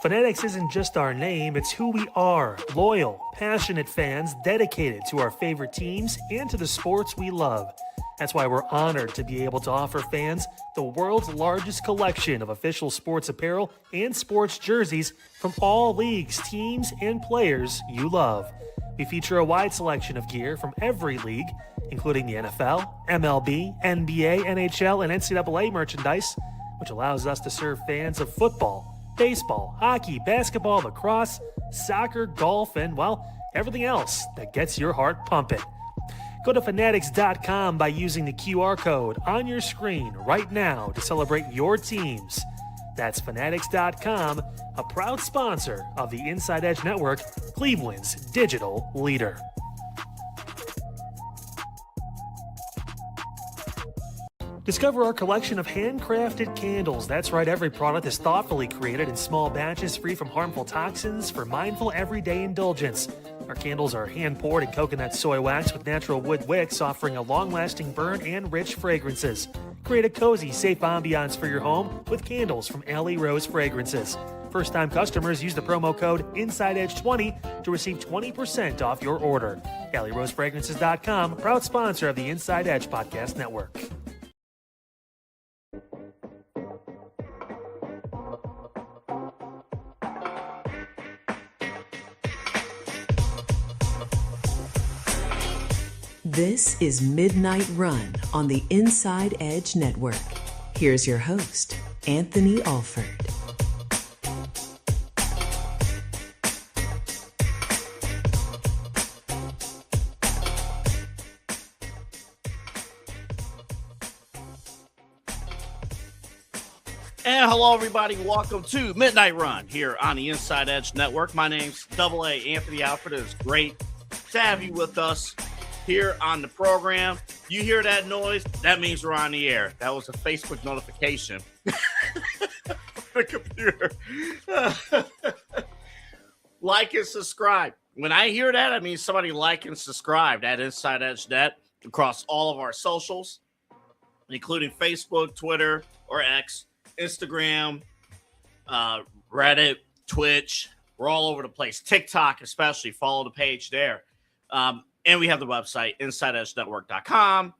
Fanatics isn't just our name, it's who we are. Loyal, passionate fans dedicated to our favorite teams and to the sports we love. That's why we're honored to be able to offer fans the world's largest collection of official sports apparel and sports jerseys from all leagues, teams, and players you love. We feature a wide selection of gear from every league, including the NFL, MLB, NBA, NHL, and NCAA merchandise, which allows us to serve fans of football, baseball, hockey, basketball, lacrosse, soccer, golf, and, well, everything else that gets your heart pumping. Go to fanatics.com by using the QR code on your screen right now to celebrate your teams. That's fanatics.com, a proud sponsor of the Inside Edge Network, Cleveland's digital leader. Discover our collection of handcrafted candles. That's right, every product is thoughtfully created in small batches free from harmful toxins for mindful everyday indulgence. Our candles are hand-poured in coconut soy wax with natural wood wicks, offering a long-lasting burn and rich fragrances. Create a cozy, safe ambiance for your home with candles from Alley Rose Fragrances. First-time customers use the promo code InsideEdge20 to receive 20% off your order. AlleyRoseFragrances.com, proud sponsor of the Inside Edge Podcast Network. This is Midnight Run on the Inside Edge Network. Here's your host, Anthony Alford. And hello, everybody. Welcome to Midnight Run here on the Inside Edge Network. My name's AA Anthony Alford. It is great to have you with us here on the program. You hear that noise? That means we're on the air. That was a Facebook notification. The computer. Like and subscribe. When I hear that, I mean somebody like and subscribe at Inside Edge Net across all of our socials, including Facebook, Twitter, or X, Instagram, Reddit, Twitch. We're all over the place. TikTok, especially. Follow the page there. And we have the website, InsideEdgeNetwork.com.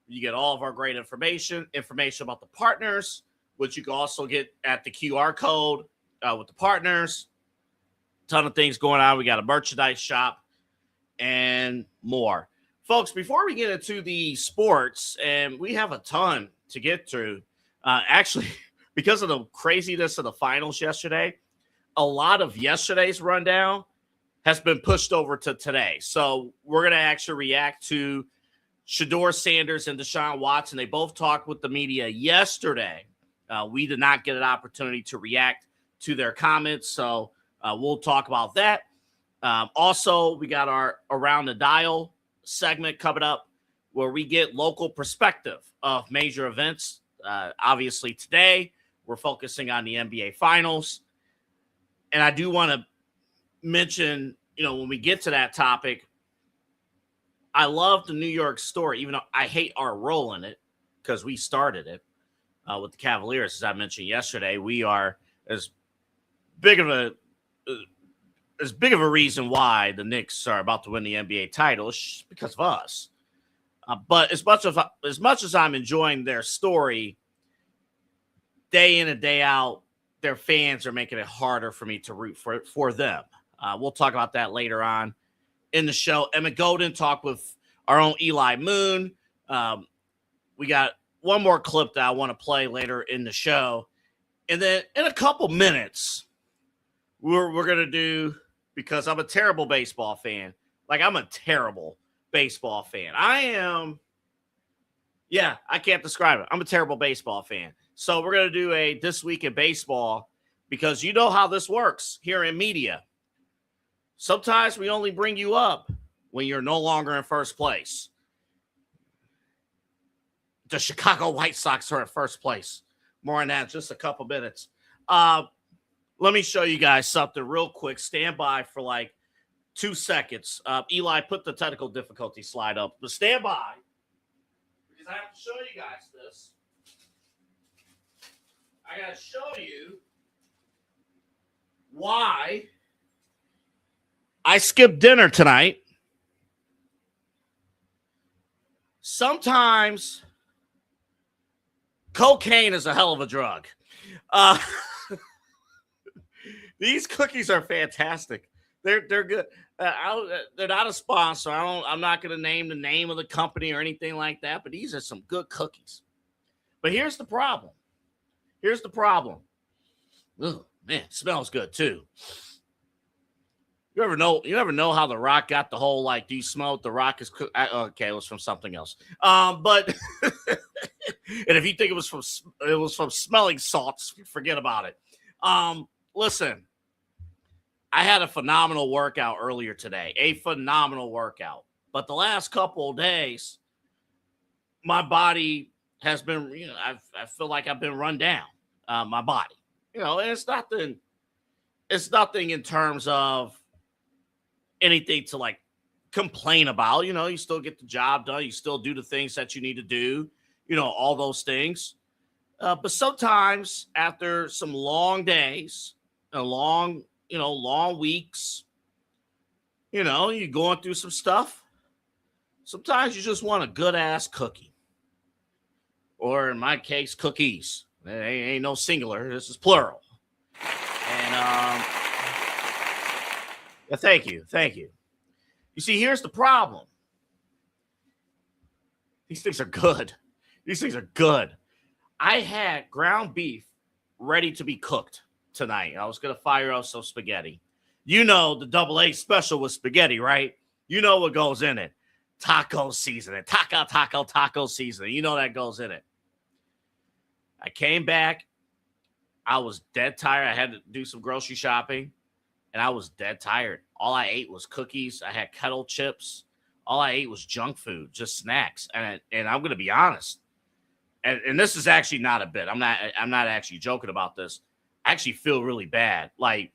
You get all of our great information about the partners, which you can also get at the QR code with the partners. Ton of things going on. We got a merchandise shop and more. Folks, before we get into the sports, and we have a ton to get through, actually, because of the craziness of the finals yesterday, a lot of yesterday's rundown has been pushed over to today. So we're going to actually react to Shedeur Sanders and Deshaun Watson. They both talked with the media yesterday. We did not get an opportunity to react to their comments, so we'll talk about that. Also, we got our Around the Dial segment coming up where we get local perspective of major events. Obviously, today we're focusing on the NBA Finals. And I do want to mention, when we get to that topic, I love the New York story, even though I hate our role in it because we started it with the Cavaliers. As I mentioned yesterday, we are as big of a reason why the Knicks are about to win the NBA title is because of us. But as much as I'm enjoying their story, day in and day out, their fans are making it harder for me to root for them. We'll talk about that later on in the show. Emmett Golden talked with our own Eli Moon. We got one more clip that I want to play later in the show. And then in a couple minutes, we're going to do, because I'm a terrible baseball fan. Like, I'm a terrible baseball fan. I can't describe it. I'm a terrible baseball fan. So we're going to do a This Week in Baseball, because you know how this works here in media. Sometimes we only bring you up when you're no longer in first place. The Chicago White Sox are in first place. More on that in just a couple minutes. Let me show you guys something real quick. Stand by for like 2 seconds. Eli, put the technical difficulty slide up. But stand by, because I have to show you guys this. I got to show you why I skipped dinner tonight. Sometimes cocaine is a hell of a drug. These cookies are fantastic. They're good. They're not a sponsor. I'm not going to name the name of the company or anything like that. But these are some good cookies. But here's the problem. Ugh, man, it smells good too. You ever know how The Rock got the whole, like, do you smell what The Rock is cook? Okay, it was from something else. But and if you think it was from smelling salts, forget about it. Listen, I had a phenomenal workout earlier today. But the last couple of days, my body has been, I feel like I've been run down. My body, and it's nothing in terms of anything to like complain about. You still get the job done. You still do the things that you need to do, all those things. But sometimes after some long days and long weeks, you're going through some stuff. Sometimes you just want a good ass cookie, or in my case, cookies. It ain't no singular. This is plural. And thank you. You see, here's the problem. These things are good. I had ground beef ready to be cooked tonight. I was going to fire up some spaghetti. The double A special with spaghetti, right? You know what goes in it. Taco seasoning. Taco seasoning. That goes in it. I came back. I was dead tired. I had to do some grocery shopping, and I was dead tired. All I ate was cookies. I had kettle chips. All I ate was junk food, just snacks. And I'm going to be honest, and this is actually not a bit. I'm not actually joking about this. I actually feel really bad. Like,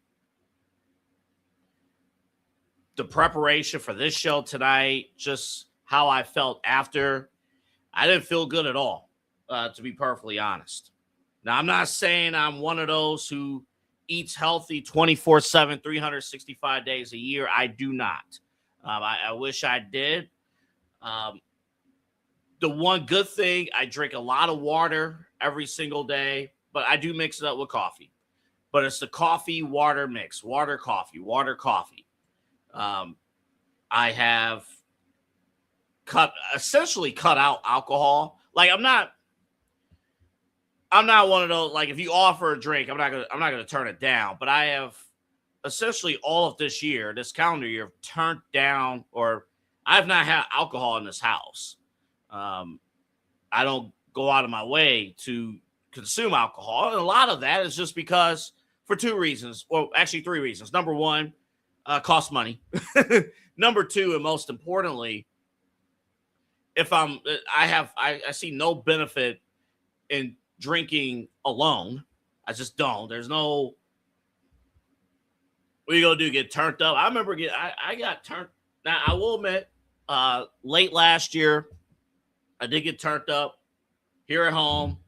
the preparation for this show tonight, just how I felt after, I didn't feel good at all, to be perfectly honest. Now, I'm not saying I'm one of those who eats healthy 24/7, 365 days a year. I do not. I wish I did. The one good thing, I drink a lot of water every single day, but I do mix it up with coffee. But it's the coffee water mix, water coffee. I have essentially cut out alcohol. Like, I'm not one of those, like, if you offer a drink, I'm not gonna turn it down. But I have essentially all of this calendar year, turned down, or I've not had alcohol in this house. I don't go out of my way to consume alcohol, and a lot of that is just because, for two reasons, well, actually three reasons. Number one, costs money. Number two, and most importantly, I see no benefit in drinking alone. I just don't. There's no, what are you gonna do? Get turned up? I remember I got turned. Now, I will admit, late last year, I did get turned up here at home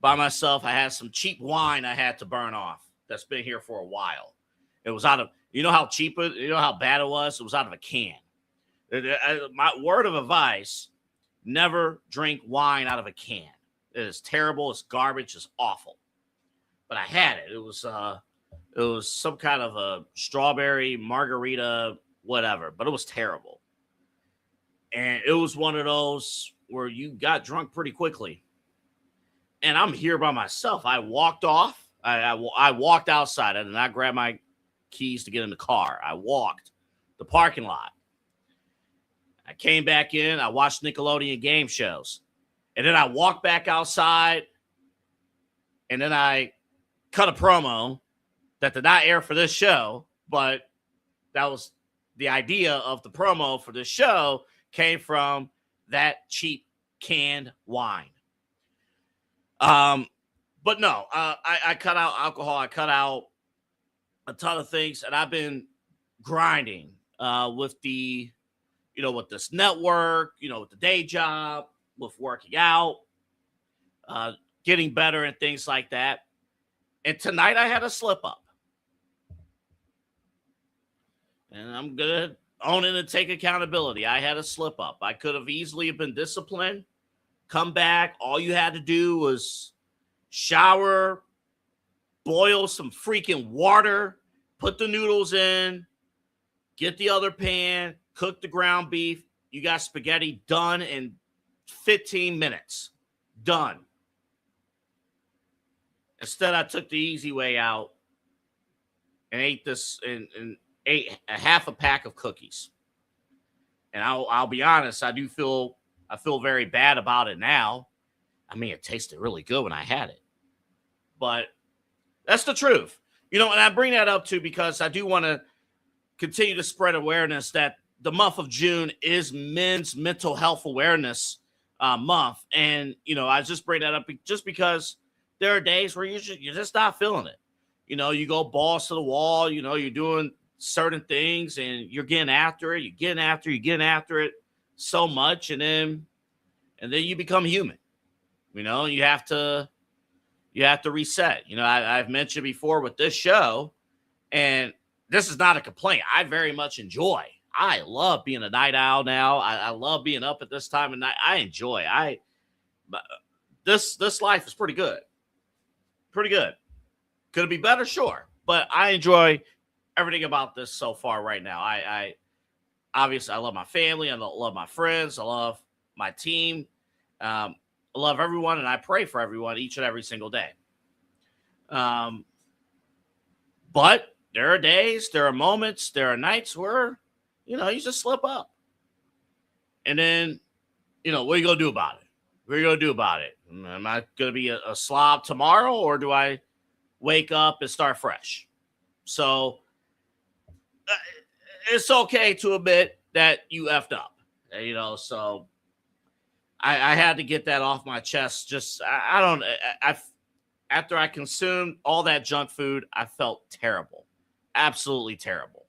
by myself. I had some cheap wine I had to burn off that's been here for a while. It was out of, how cheap it, how bad it was? It was out of a can. My word of advice, never drink wine out of a can. It is terrible. It's garbage. It's awful. But I had it. It was some kind of a strawberry margarita, whatever, but it was terrible. And it was one of those where you got drunk pretty quickly. And I'm here by myself. I walked off. I walked outside. I did not grab my keys to get in the car. I walked the parking lot. I came back in. I watched Nickelodeon game shows. And then I walked back outside. And then I cut a promo that did not air for this show, but that was the idea of the promo for this show, came from that cheap canned wine. But no, I cut out alcohol. I cut out a ton of things, and I've been grinding with the, with this network, with the day job, with working out, getting better and things like that. And tonight I had a slip up. And I'm going to own it and take accountability. I had a slip up. I could have easily been disciplined, come back. All you had to do was shower, boil some freaking water, put the noodles in, get the other pan, cook the ground beef. You got spaghetti done in 15 minutes. Done. Instead, I took the easy way out and ate this and ate a half a pack of cookies. And I'll be honest, I feel very bad about it now. I mean, it tasted really good when I had it. But that's the truth. And I bring that up too because I do want to continue to spread awareness that the month of June is Men's Mental Health Awareness Month. And, I just bring that up just because there are days where you're just not feeling it. You go balls to the wall, you're doing certain things and you're getting after it. You're getting after it so much. And then you become human, you have to reset. I've mentioned before with this show, and this is not a complaint. I very much enjoy. I love being a night owl now. I love being up at this time of night. I enjoy. This life is pretty good. Pretty good. Could it be better? Sure. But I enjoy everything about this so far right now. I obviously I love my family. I love my friends. I love my team. I love everyone, and I pray for everyone each and every single day. But there are days, there are moments, there are nights where, you just slip up. And then, what are you going to do about it? What are you going to do about it? Am I going to be a slob tomorrow, or do I wake up and start fresh? So it's okay to admit that you effed up, so I had to get that off my chest. Just, after I consumed all that junk food, I felt terrible. Absolutely terrible.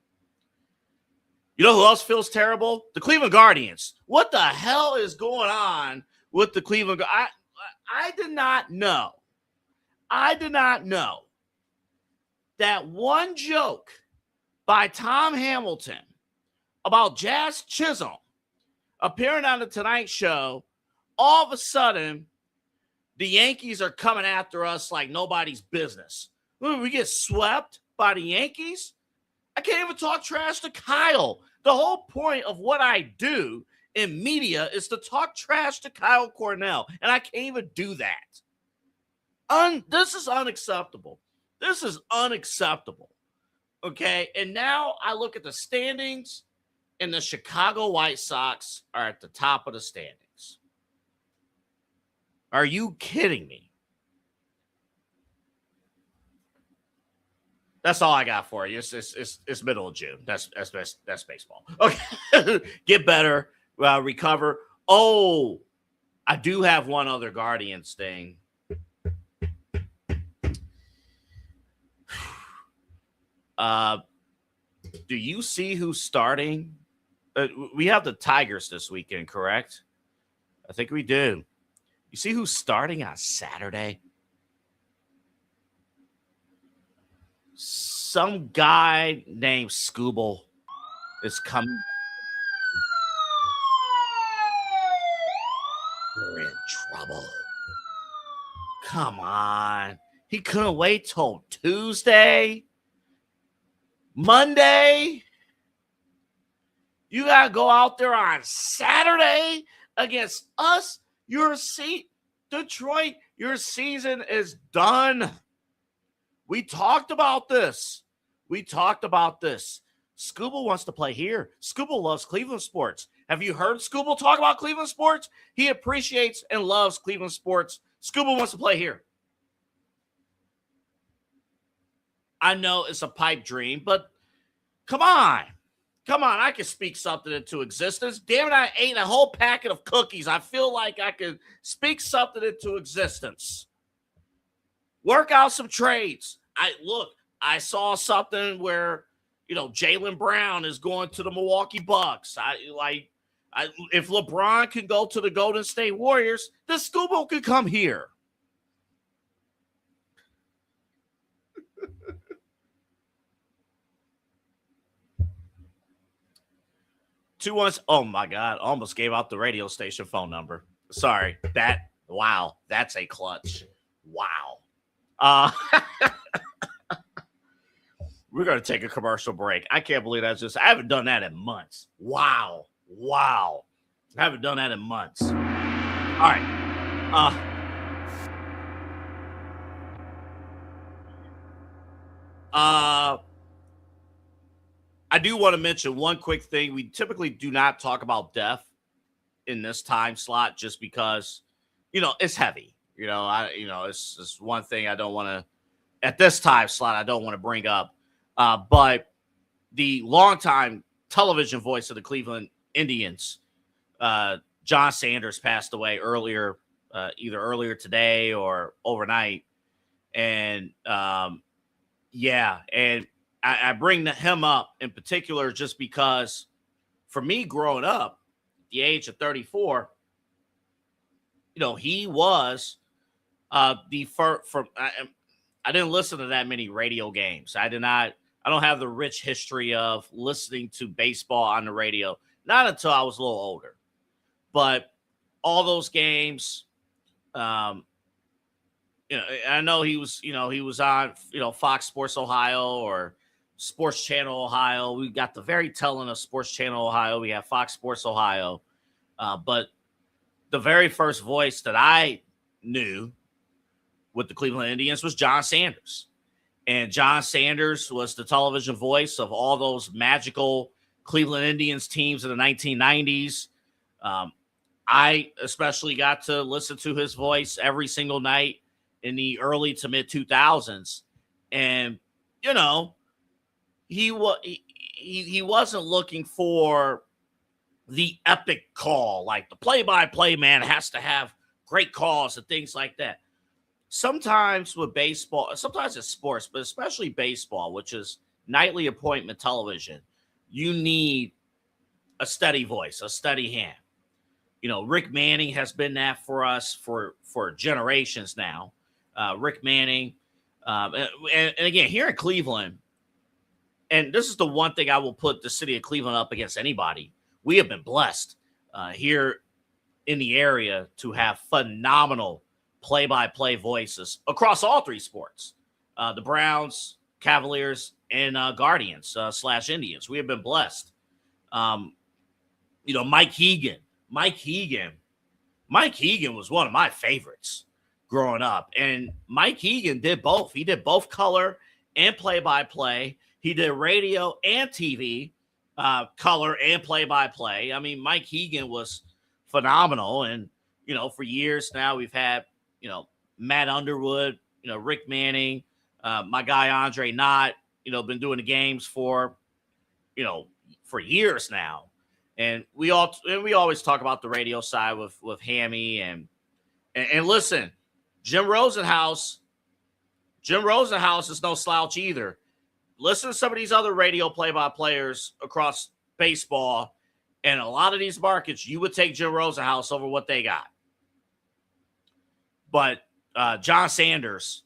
You know who else feels terrible? The Cleveland Guardians. What the hell is going on with the Cleveland Guardians? I did not know. That one joke by Tom Hamilton about Jazz Chisholm appearing on the Tonight Show, all of a sudden, the Yankees are coming after us like nobody's business. We get swept by the Yankees? I can't even talk trash to Kyle. The whole point of what I do in media is to talk trash to Kyle Cornell, and I can't even do that. This is unacceptable. This is unacceptable. Okay? And now I look at the standings, and the Chicago White Sox are at the top of the standings. Are you kidding me? That's all I got for you. It's middle of June. That's baseball. Okay, get better, recover. Oh, I do have one other Guardians thing. Do you see who's starting? We have the Tigers this weekend, correct? I think we do. You see who's starting on Saturday? Some guy named Scooble is coming. We're in trouble. Come on. He couldn't wait till Tuesday? Monday? You got to go out there on Saturday against us? Detroit, your season is done. We talked about this. Scooble wants to play here. Scooble loves Cleveland sports. Have you heard Scooble talk about Cleveland sports? He appreciates and loves Cleveland sports. Scooble wants to play here. I know it's a pipe dream, but come on. I can speak something into existence. Damn it, I ate a whole packet of cookies. I feel like I can speak something into existence. Work out some trades. I saw something where, Jaylen Brown is going to the Milwaukee Bucks. If LeBron can go to the Golden State Warriors, then Scooble could come here. 2-1. Oh my God. Almost gave out the radio station phone number. Sorry. Wow. That's a clutch. Wow. Uh, we're going to take a commercial break. I can't believe I haven't done that in months. Wow. I haven't done that in months. All right. I do want to mention one quick thing. We typically do not talk about death in this time slot just because, it's heavy. It's one thing I don't want to, at this time slot, I don't want to bring up. But the longtime television voice of the Cleveland Indians, John Sanders, passed away earlier, either earlier today or overnight. And and I bring him up in particular just because for me growing up, at the age of 34, he was the first. I didn't listen to that many radio games. I don't have the rich history of listening to baseball on the radio, not until I was a little older. But all those games, I know he was on, Fox Sports Ohio or Sports Channel Ohio. We got the very telling of Sports Channel Ohio. We have Fox Sports Ohio. But the very first voice that I knew with the Cleveland Indians was John Sanders. And John Sanders was the television voice of all those magical Cleveland Indians teams in the 1990s. I especially got to listen to his voice every single night in the early to mid 2000s. And, he wasn't looking for the epic call, like the play-by-play man has to have great calls and things like that. Sometimes with baseball, sometimes it's sports, but especially baseball, which is nightly appointment television, you need a steady voice, a steady hand. Rick Manning has been that for us for generations now. Rick Manning, and again, here in Cleveland, and this is the one thing I will put the city of Cleveland up against anybody. We have been blessed here in the area to have phenomenal play-by-play voices across all three sports, the Browns, Cavaliers, and Guardians / Indians. We have been blessed. Mike Hegan was one of my favorites growing up. And Mike Hegan did both. He did both color and play-by-play. He did radio and TV, color and play-by-play. I mean, Mike Hegan was phenomenal. And, for years now we've had, Matt Underwood, Rick Manning, my guy Andre Knott, been doing the games for years now. And we always talk about the radio side with Hammy and listen, Jim Rosenhaus is no slouch either. Listen to some of these other radio play-by-players across baseball, and a lot of these markets, you would take Jim Rosenhaus over what they got. But John Sanders,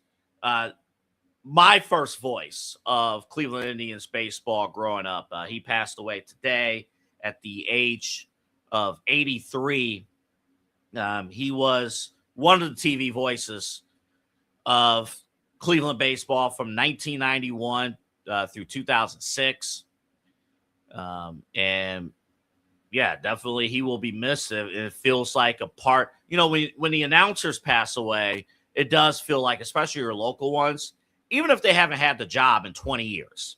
my first voice of Cleveland Indians baseball growing up, he passed away today at the age of 83. He was one of the TV voices of Cleveland baseball from 1991 through 2006. And yeah, definitely he will be missed. It feels like a part, when the announcers pass away, it does feel like, especially your local ones, even if they haven't had the job in 20 years,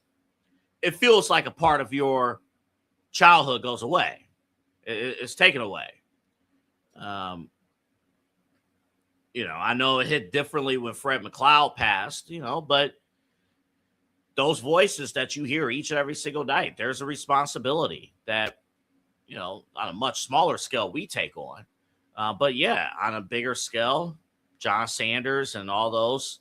it feels like a part of your childhood goes away. It's taken away. I know it hit differently when Fred McLeod passed, but those voices that you hear each and every single night, there's a responsibility that, on a much smaller scale we take on. But yeah, on a bigger scale, John Sanders and all those,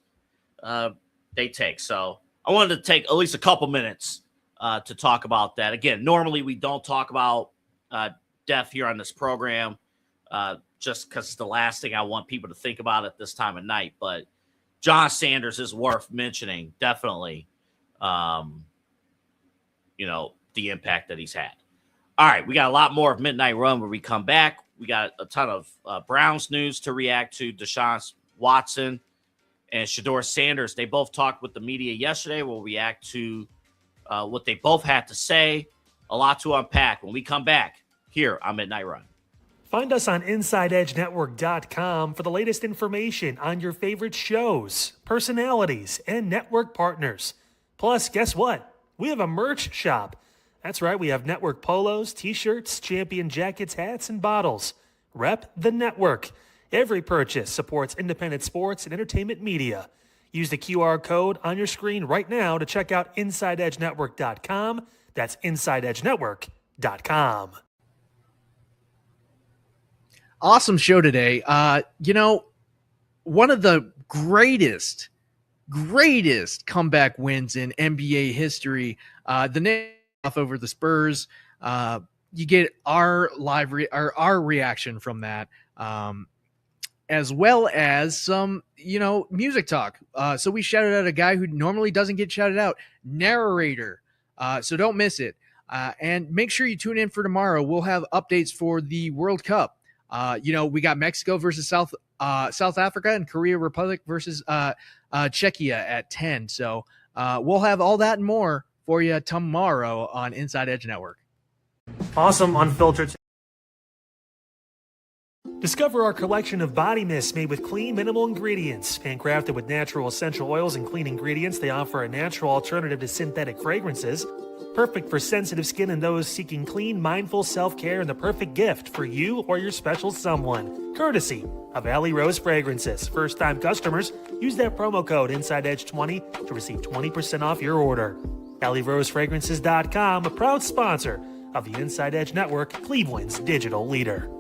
they take. So I wanted to take at least a couple minutes to talk about that. Again, normally we don't talk about death here on this program just because it's the last thing I want people to think about at this time of night. But John Sanders is worth mentioning, definitely, the impact that he's had. All right, we got a lot more of Midnight Run when we come back. We got a ton of Browns news to react to. Deshaun Watson and Shedeur Sanders, they both talked with the media yesterday. We'll react to what they both had to say. A lot to unpack when we come back here on Midnight Run. Find us on InsideEdgeNetwork.com for the latest information on your favorite shows, personalities, and network partners. Plus, guess what? We have a merch shop. That's right, we have network polos, t-shirts, champion jackets, hats, and bottles. Rep the network. Every purchase supports independent sports and entertainment media. Use the QR code on your screen right now to check out InsideEdgeNetwork.com. That's InsideEdgeNetwork.com. Awesome show today. One of the greatest comeback wins in NBA history. The name off over the Spurs. You get our our reaction from that, as well as some music talk. So we shouted out a guy who normally doesn't get shouted out, narrator. So don't miss it. And make sure you tune in for tomorrow. We'll have updates for the World Cup. We got Mexico versus South Africa and Korea Republic versus Czechia at 10. So we'll have all that and more for you tomorrow on Inside Edge Network. Awesome Unfiltered. Discover our collection of body mists made with clean, minimal ingredients. Handcrafted with natural essential oils and clean ingredients, they offer a natural alternative to synthetic fragrances. Perfect for sensitive skin and those seeking clean, mindful self-care, and the perfect gift for you or your special someone. Courtesy of Alley Rose Fragrances. First-time customers, use that promo code InsideEdge20 to receive 20% off your order. AlleyRoseFragrances.com, a proud sponsor of the Inside Edge Network, Cleveland's digital leader.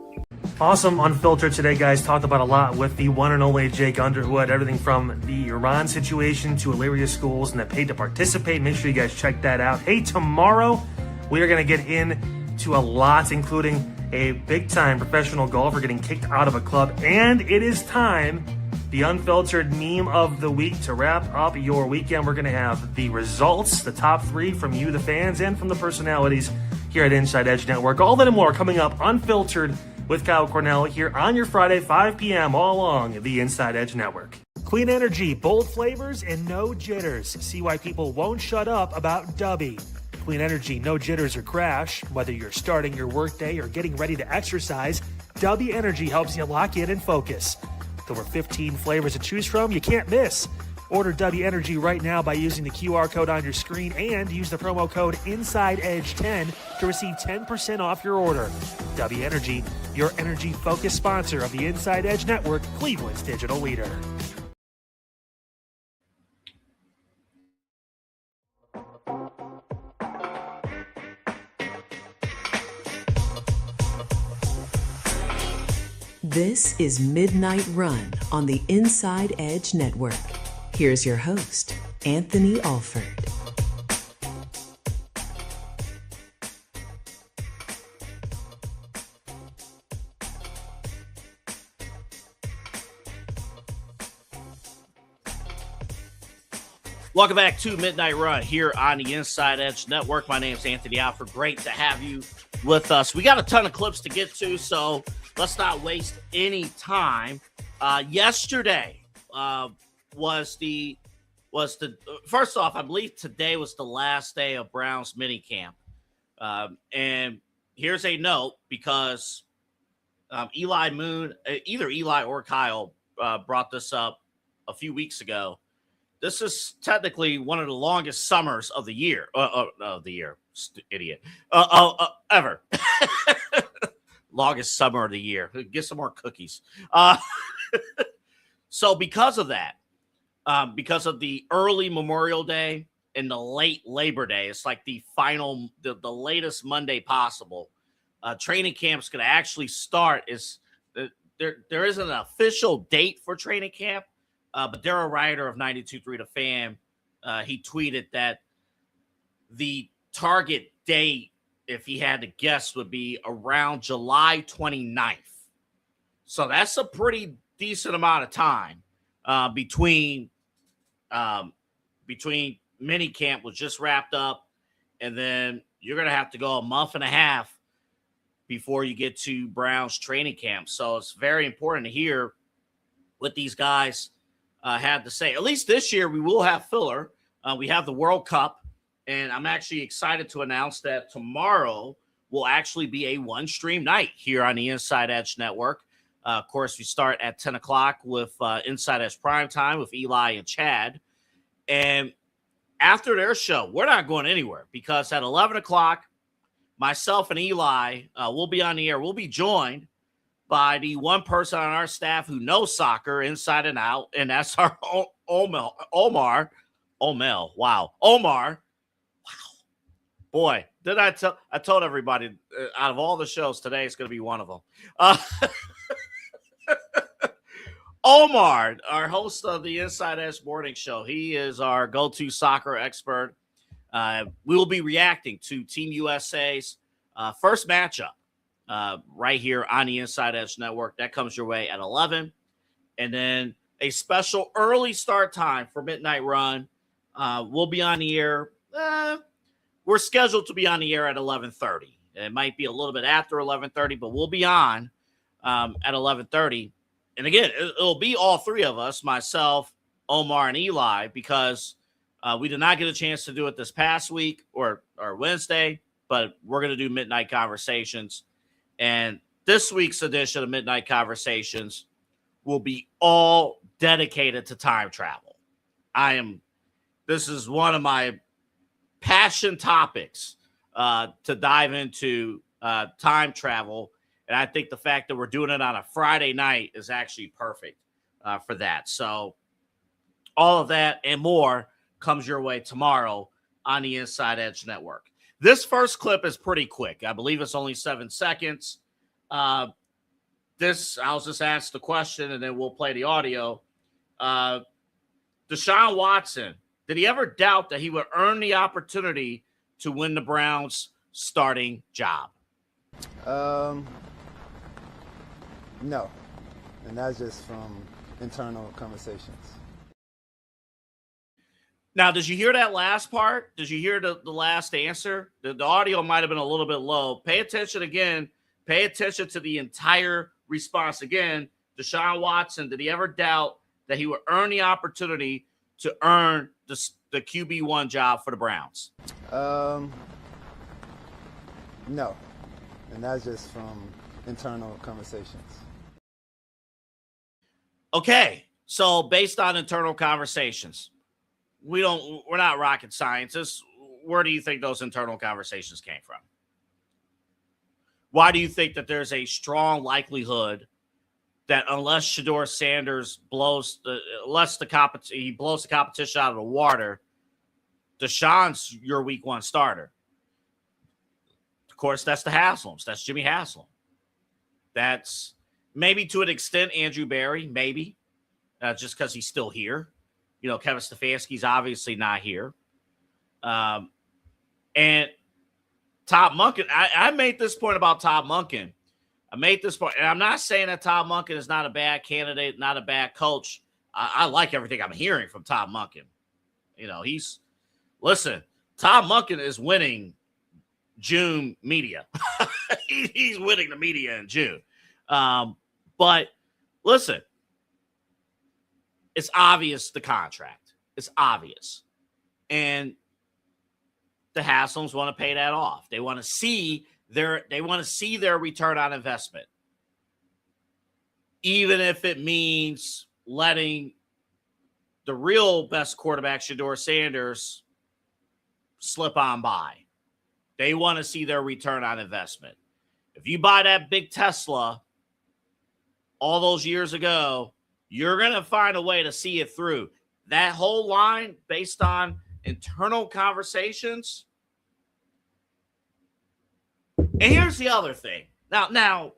Awesome Unfiltered today, guys. Talked about a lot with the one and only Jake Underwood. Everything from the Iran situation to Illyria schools and the pay to participate. Make sure you guys check that out. Hey, tomorrow we are going to get into a lot, including a big-time professional golfer getting kicked out of a club. And it is time, the Unfiltered meme of the week. To wrap up your weekend, we're going to have the results, the top 3 from you, the fans, and from the personalities here at Inside Edge Network. All that and more coming up Unfiltered with Kyle Cornell here on your Friday, 5 p.m. all along the Inside Edge Network. Clean energy, bold flavors, and no jitters. See why people won't shut up about Dubby. Clean energy, no jitters or crash. Whether you're starting your workday or getting ready to exercise, Dubby Energy helps you lock in and focus. With over 15 flavors to choose from, you can't miss. Order Dubby Energy right now by using the QR code on your screen and use the promo code InsideEdge10 to receive 10% off your order. Dubby Energy, your energy-focused sponsor of the Inside Edge Network, Cleveland's digital leader. This is Midnight Run on the Inside Edge Network. Here's your host, Anthony Alford. Welcome back to Midnight Run here on the Inside Edge Network. My name's Anthony Alford. Great to have you with us. We got a ton of clips to get to, so let's not waste any time. Yesterday was the first off, I believe today was the last day of Browns minicamp. And here's a note because Eli Moon, either Eli or Kyle brought this up a few weeks ago. This is technically one of the longest summers of the year. Idiot. Ever. Longest summer of the year. Get some more cookies. So because of that, because of the early Memorial Day and the late Labor Day, it's like the latest Monday possible. Training camp's going to actually start. There isn't an official date for training camp. But Daryl Ryder of 92.3 The Fan, he tweeted that the target date, if he had to guess, would be around July 29th. So that's a pretty decent amount of time between minicamp was just wrapped up, and then you're going to have to go a month and a half before you get to Browns training camp. So it's very important to hear what these guys had to say. At least this year we will have filler. We have the World Cup, and I'm actually excited to announce that tomorrow will actually be a one-stream night here on the Inside Edge Network. Of course, we start at 10 o'clock with Inside Edge Primetime with Eli and Chad. And after their show, we're not going anywhere because at 11 o'clock, myself and Eli will be on the air. We'll be joined by the one person on our staff who knows soccer inside and out, and that's our Omar. Wow. Omar. Wow. Boy, I told everybody out of all the shows today, it's going to be one of them. Omar, our host of the Inside Edge Morning Show. He is our go-to soccer expert. We will be reacting to Team USA's first matchup right here on the Inside Edge Network. That comes your way at 11. And then a special early start time for Midnight Run. We'll be on the air. We're scheduled to be on the air at 11:30. It might be a little bit after 11:30, but we'll be on at 11:30. And again, it'll be all three of us, myself, Omar, and Eli, because we did not get a chance to do it this past week or Wednesday, but we're going to do Midnight Conversations. And this week's edition of Midnight Conversations will be all dedicated to time travel. This is one of my passion topics to dive into time travel. And I think the fact that we're doing it on a Friday night is actually perfect for that. So all of that and more comes your way tomorrow on the Inside Edge Network. This first clip is pretty quick. I believe it's only 7 seconds. I'll just ask the question and then we'll play the audio. Deshaun Watson, did he ever doubt that he would earn the opportunity to win the Browns starting job? No, and that's just from internal conversations. Now, did you hear that last part? Did you hear the last answer? The audio might have been a little bit low. Pay attention again. Pay attention to the entire response. Again, Deshaun Watson, did he ever doubt that he would earn the opportunity to earn the QB1 job for the Browns? No, and that's just from internal conversations. Okay, so based on internal conversations, we're not rocket scientists. Where do you think those internal conversations came from? Why do you think that there's a strong likelihood that unless Shedeur Sanders blows the competition out of the water, Deshaun's your week one starter? Of course, that's the Haslams. That's Jimmy Haslam. That's maybe to an extent Andrew Berry, maybe, just because he's still here. You know, Kevin Stefanski's obviously not here. And Todd Monken, I made this point about Todd Monken. I made this point, and I'm not saying that Todd Monken is not a bad candidate, not a bad coach. I like everything I'm hearing from Todd Monken. You know, Todd Monken is winning June media. He's winning the media in June. But listen, it's obvious the contract. It's obvious. And the Haslams want to pay that off. They want to see their return on investment. Even if it means letting the real best quarterback, Shedeur Sanders, slip on by. They want to see their return on investment. If you buy that big Tesla all those years ago, you're going to find a way to see it through. That whole line, based on internal conversations. And here's the other thing. Now,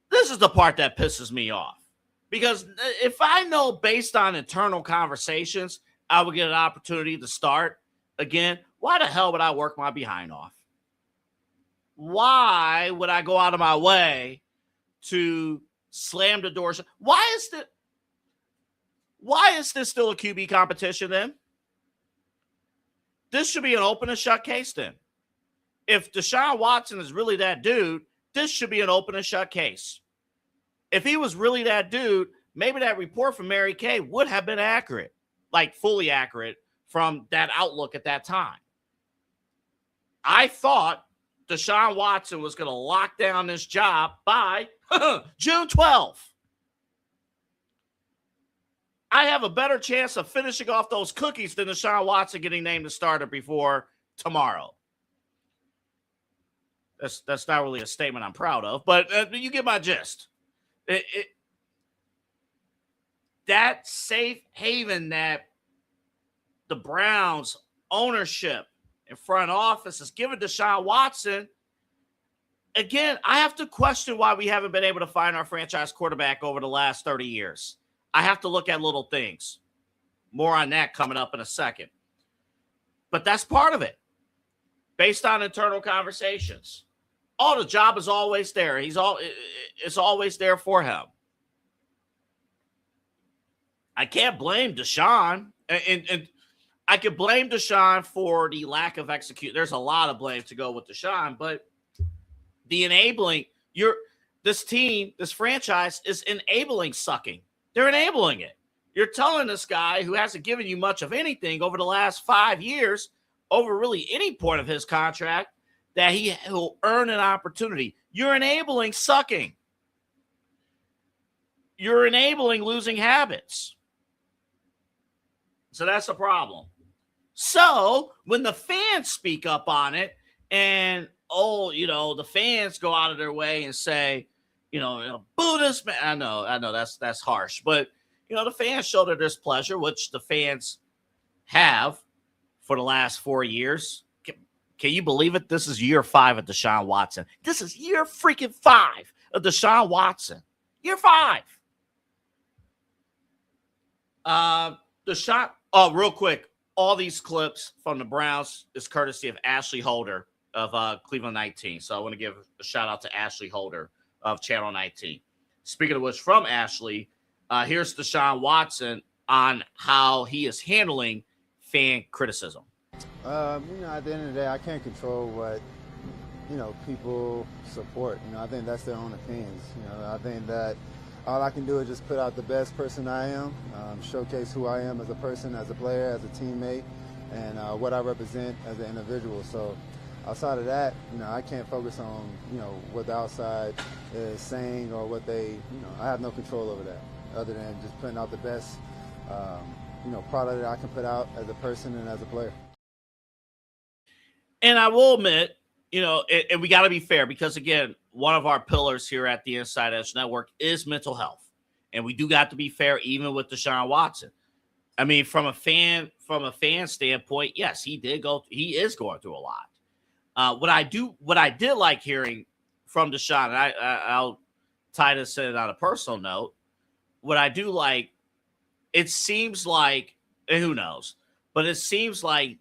this is the part that pisses me off. Because if I know based on internal conversations, I would get an opportunity to start again, why the hell would I work my behind off? Why would I go out of my way to slam the door? Why is this still a QB competition then? This should be an open and shut case then. If Deshaun Watson is really that dude, this should be an open and shut case. If he was really that dude, maybe that report from Mary Kay would have been accurate, like fully accurate from that outlook at that time. I thought Deshaun Watson was going to lock down this job by June 12th. I have a better chance of finishing off those cookies than Deshaun Watson getting named the starter before tomorrow. That's not really a statement I'm proud of, but you get my gist. That safe haven that the Browns ownership and front office has given Deshaun Watson, again, I have to question why we haven't been able to find our franchise quarterback over the last 30 years. I have to look at little things. More on that coming up in a second. But that's part of it. Based on internal conversations. Oh, the job is always there. It's always there for him. I can't blame Deshaun. And I could blame Deshaun for the lack of execution. There's a lot of blame to go with Deshaun, but the enabling, this team, this franchise is enabling sucking. They're enabling it. You're telling this guy who hasn't given you much of anything over the last 5 years, over really any point of his contract, that he'll earn an opportunity. You're enabling sucking. You're enabling losing habits. So that's a problem. So when the fans speak up on it and, the fans go out of their way and say, boo this man. I know that's harsh, but, the fans show their displeasure, which the fans have for the last 4 years. Can you believe it? This is year 5 of Deshaun Watson. This is year freaking 5 of Deshaun Watson. Year 5. Real quick. All these clips from the Browns is courtesy of Ashley Holder of Cleveland 19. So I want to give a shout out to Ashley Holder of Channel 19. Speaking of which, from Ashley, here's Deshaun Watson on how he is handling fan criticism. At the end of the day, I can't control what, people support. I think that's their own opinions. I think that all I can do is just put out the best person I am, showcase who I am as a person, as a player, as a teammate, and what I represent as an individual. So outside of that, I can't focus on, what the outside is saying or what they, I have no control over that other than just putting out the best, product that I can put out as a person and as a player. And I will admit, and we got to be fair because, again, one of our pillars here at the Inside Edge Network is mental health. And we do got to be fair even with Deshaun Watson. I mean, from a fan standpoint, yes, he is going through a lot. What I did like hearing from Deshaun, and I'll tie this in on a personal note. What I do like, it seems like, and who knows, but it seems like,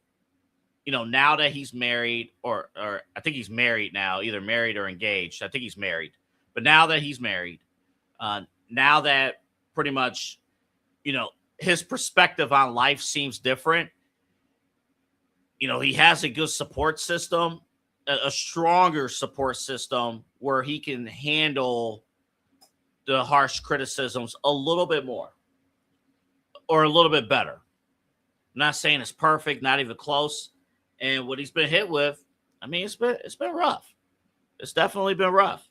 now that he's married, or I think he's married now, either married or engaged. I think he's married. But now that he's married, now that pretty much, his perspective on life seems different. He has a good support system, a stronger support system where he can handle the harsh criticisms a little bit more or a little bit better. I'm not saying it's perfect, not even close. And what he's been hit with, I mean, it's been rough. It's definitely been rough.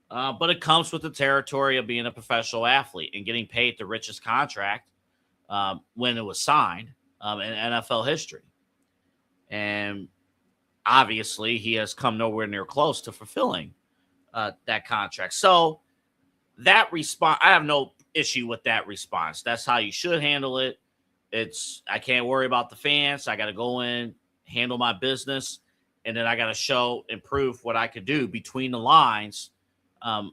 But it comes with the territory of being a professional athlete and getting paid the richest contract when it was signed in NFL history. And obviously, he has come nowhere near close to fulfilling that contract. So that response, I have no issue with that response. That's how you should handle it. I can't worry about the fans. I got to go in, handle my business, and then I got to show and prove what I could do between the lines on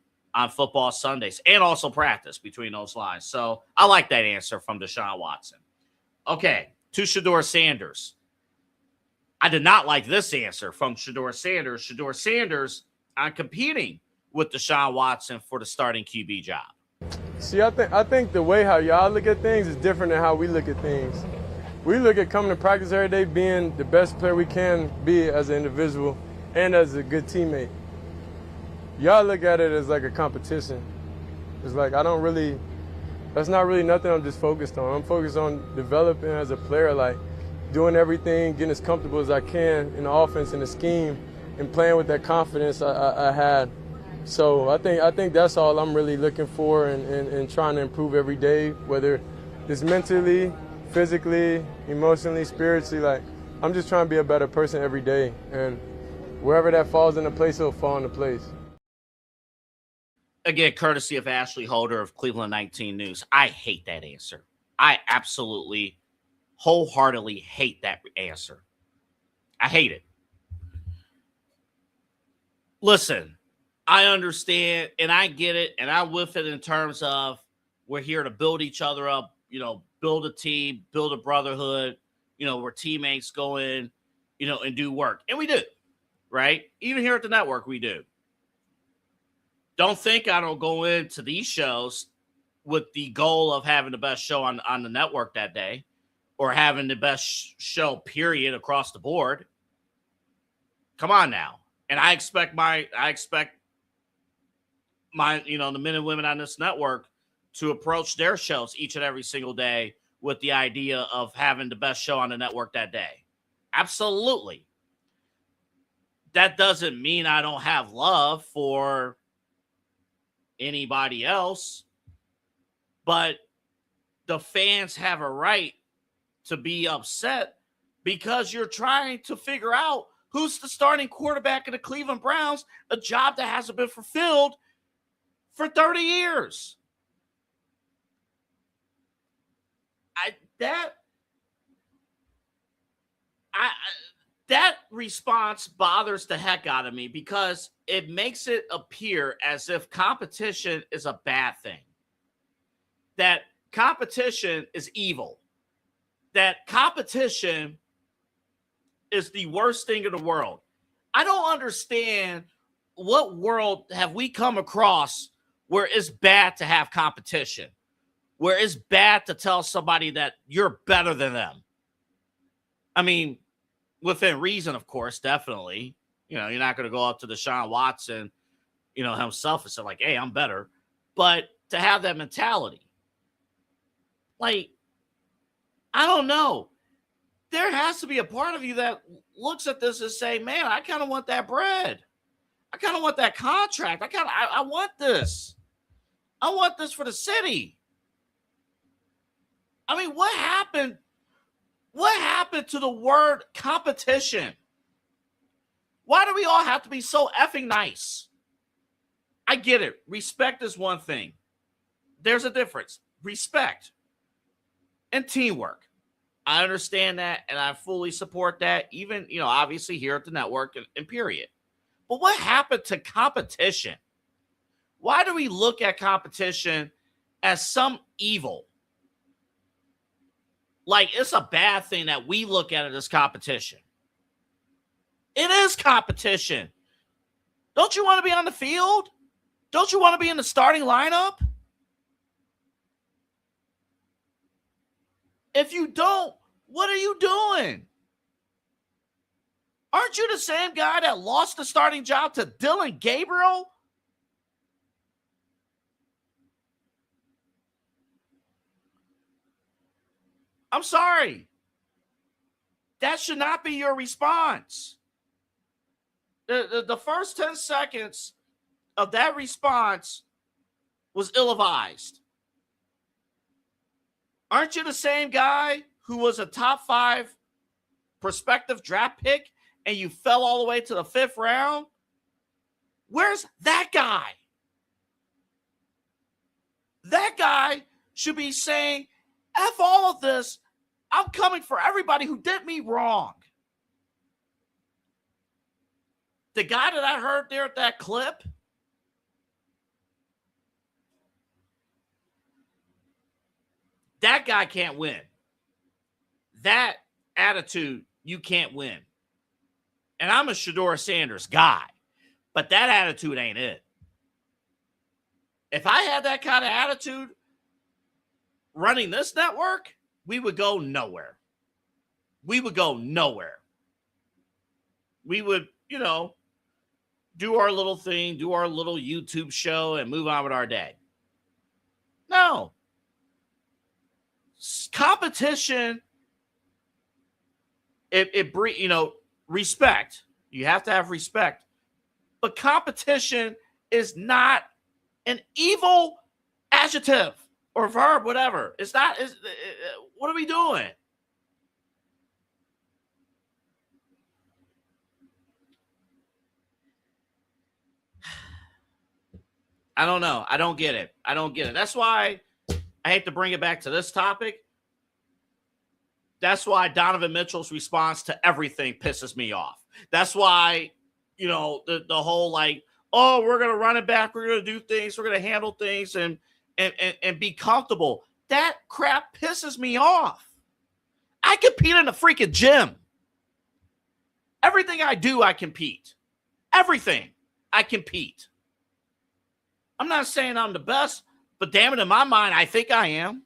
football Sundays and also practice between those lines. So I like that answer from Deshaun Watson. Okay, to Shedeur Sanders. I did not like this answer from Shedeur Sanders. Shedeur Sanders on competing with Deshaun Watson for the starting QB job. See, I think the way how y'all look at things is different than how we look at things. We look at coming to practice every day, being the best player we can be as an individual and as a good teammate. y'all look at it as like a competition. It's like that's not really nothing I'm just focused on. I'm focused on developing as a player, like doing everything, getting as comfortable as I can in the offense and the scheme, and playing with that confidence I had. So I think that's all I'm really looking for and trying to improve every day, whether it's mentally, physically, emotionally, spiritually. Like, I'm just trying to be a better person every day. And wherever that falls into place, it'll fall into place. Again, courtesy of Ashley Holder of Cleveland 19 News. I hate that answer. I absolutely, wholeheartedly hate that answer. I hate it. Listen, I understand and I get it, and I'm with it in terms of we're here to build each other up, build a team, build a brotherhood, where teammates go in, and do work. And we do, right? Even here at the network, we do. Don't think I don't go into these shows with the goal of having the best show on the network that day, or having the best show, period, across the board. Come on now. And I expect my, the men and women on this network to approach their shows each and every single day with the idea of having the best show on the network that day. Absolutely. That doesn't mean I don't have love for anybody else, but the fans have a right to be upset because you're trying to figure out who's the starting quarterback of the Cleveland Browns, a job that hasn't been fulfilled for 30 years. That response bothers the heck out of me because it makes it appear as if competition is a bad thing. That competition is evil. That competition is the worst thing in the world. I don't understand what world have we come across where it's bad to have competition, where it's bad to tell somebody that you're better than them. I mean, within reason, of course, definitely. You're not going to go up to Deshaun Watson, himself and say, like, hey, I'm better. But to have that mentality, like, I don't know. There has to be a part of you that looks at this and say, man, I kind of want that bread. I kind of want that contract. I want this. I want this for the city. I mean, what happened? What happened to the word competition? Why do we all have to be so effing nice? I get it. Respect is one thing. There's a difference. Respect and teamwork. I understand that, and I fully support that, even, obviously here at the network and period. But what happened to competition? Why do we look at competition as some evil? Like it's a bad thing that we look at it as competition. It is competition. Don't you want to be on the field? Don't you want to be in the starting lineup? If you don't, what are you doing? Aren't you the same guy that lost the starting job to Dylan Gabriel? I'm sorry. That should not be your response. The first 10 seconds of that response was ill-advised. Aren't you the same guy who was a top 5 prospective draft pick and you fell all the way to the 5th round? Where's that guy? That guy should be saying, F all of this. I'm coming for everybody who did me wrong. The guy that I heard there at that clip, that guy can't win. That attitude, you can't win. And I'm a Shedeur Sanders guy, but that attitude ain't it. If I had that kind of attitude running this network, we would go nowhere. We would go nowhere. We would, do our little thing, do our little YouTube show, and move on with our day. No. Competition, respect. You have to have respect. But competition is not an evil adjective or verb, whatever. It's not. What are we doing? I don't know. I don't get it. That's why I hate to bring it back to this topic. That's why Donovan Mitchell's response to everything pisses me off. That's why, the whole we're going to run it back. We're going to do things. We're going to handle things and be comfortable. That crap pisses me off. I compete in the freaking gym. Everything I do, I compete. Everything, I compete. I'm not saying I'm the best, but damn it, in my mind, I think I am.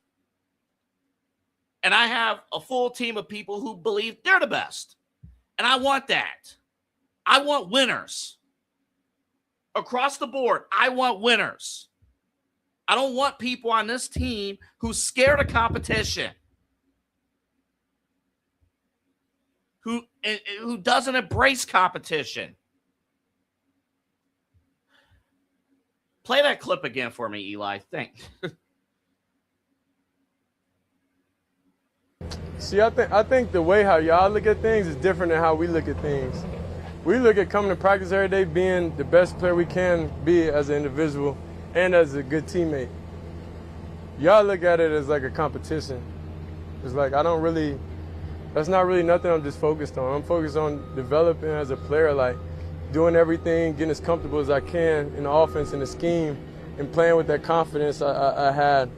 And I have a full team of people who believe they're the best. And I want that. I want winners. Across the board, I want winners. I don't want people on this team who's scared of competition. Who doesn't embrace competition. Play that clip again for me, Eli. Thanks. See, I think the way how y'all look at things is different than how we look at things. We look at coming to practice every day being the best player we can be as an individual and as a good teammate. Y'all look at it as like a competition. It's like that's not really nothing I'm just focused on. I'm focused on developing as a player, like doing everything, getting as comfortable as I can in the offense and the scheme and playing with that confidence I had.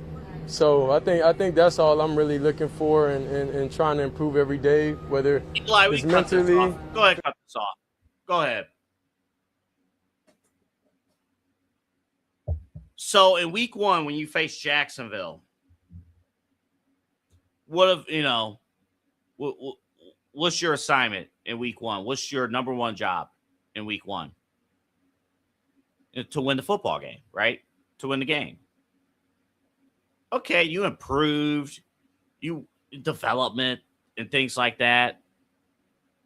So I think that's all I'm really looking for and trying to improve every day, whether Eli, it's mentally. Go ahead, cut this off. Go ahead. So in week 1, when you face Jacksonville, what's your assignment in week 1? What's your number one job in week 1? To win the football game, right? To win the game. Okay, you improved, development and things like that.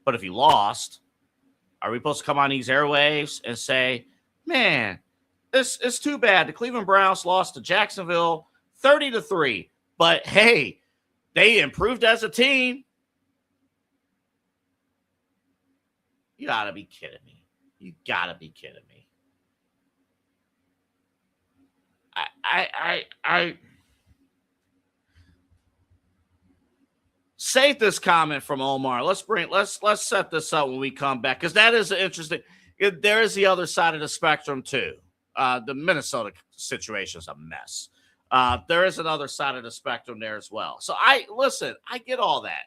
But if you lost, are we supposed to come on these airwaves and say, man, it's too bad. The Cleveland Browns lost to Jacksonville 30-3. But hey, they improved as a team. You gotta be kidding me. You gotta be kidding me. I save this comment from Omar. Let's set this up when we come back, because that is interesting. There is the other side of the spectrum too. The Minnesota situation is a mess. There is another side of the spectrum there as well. So I get all that,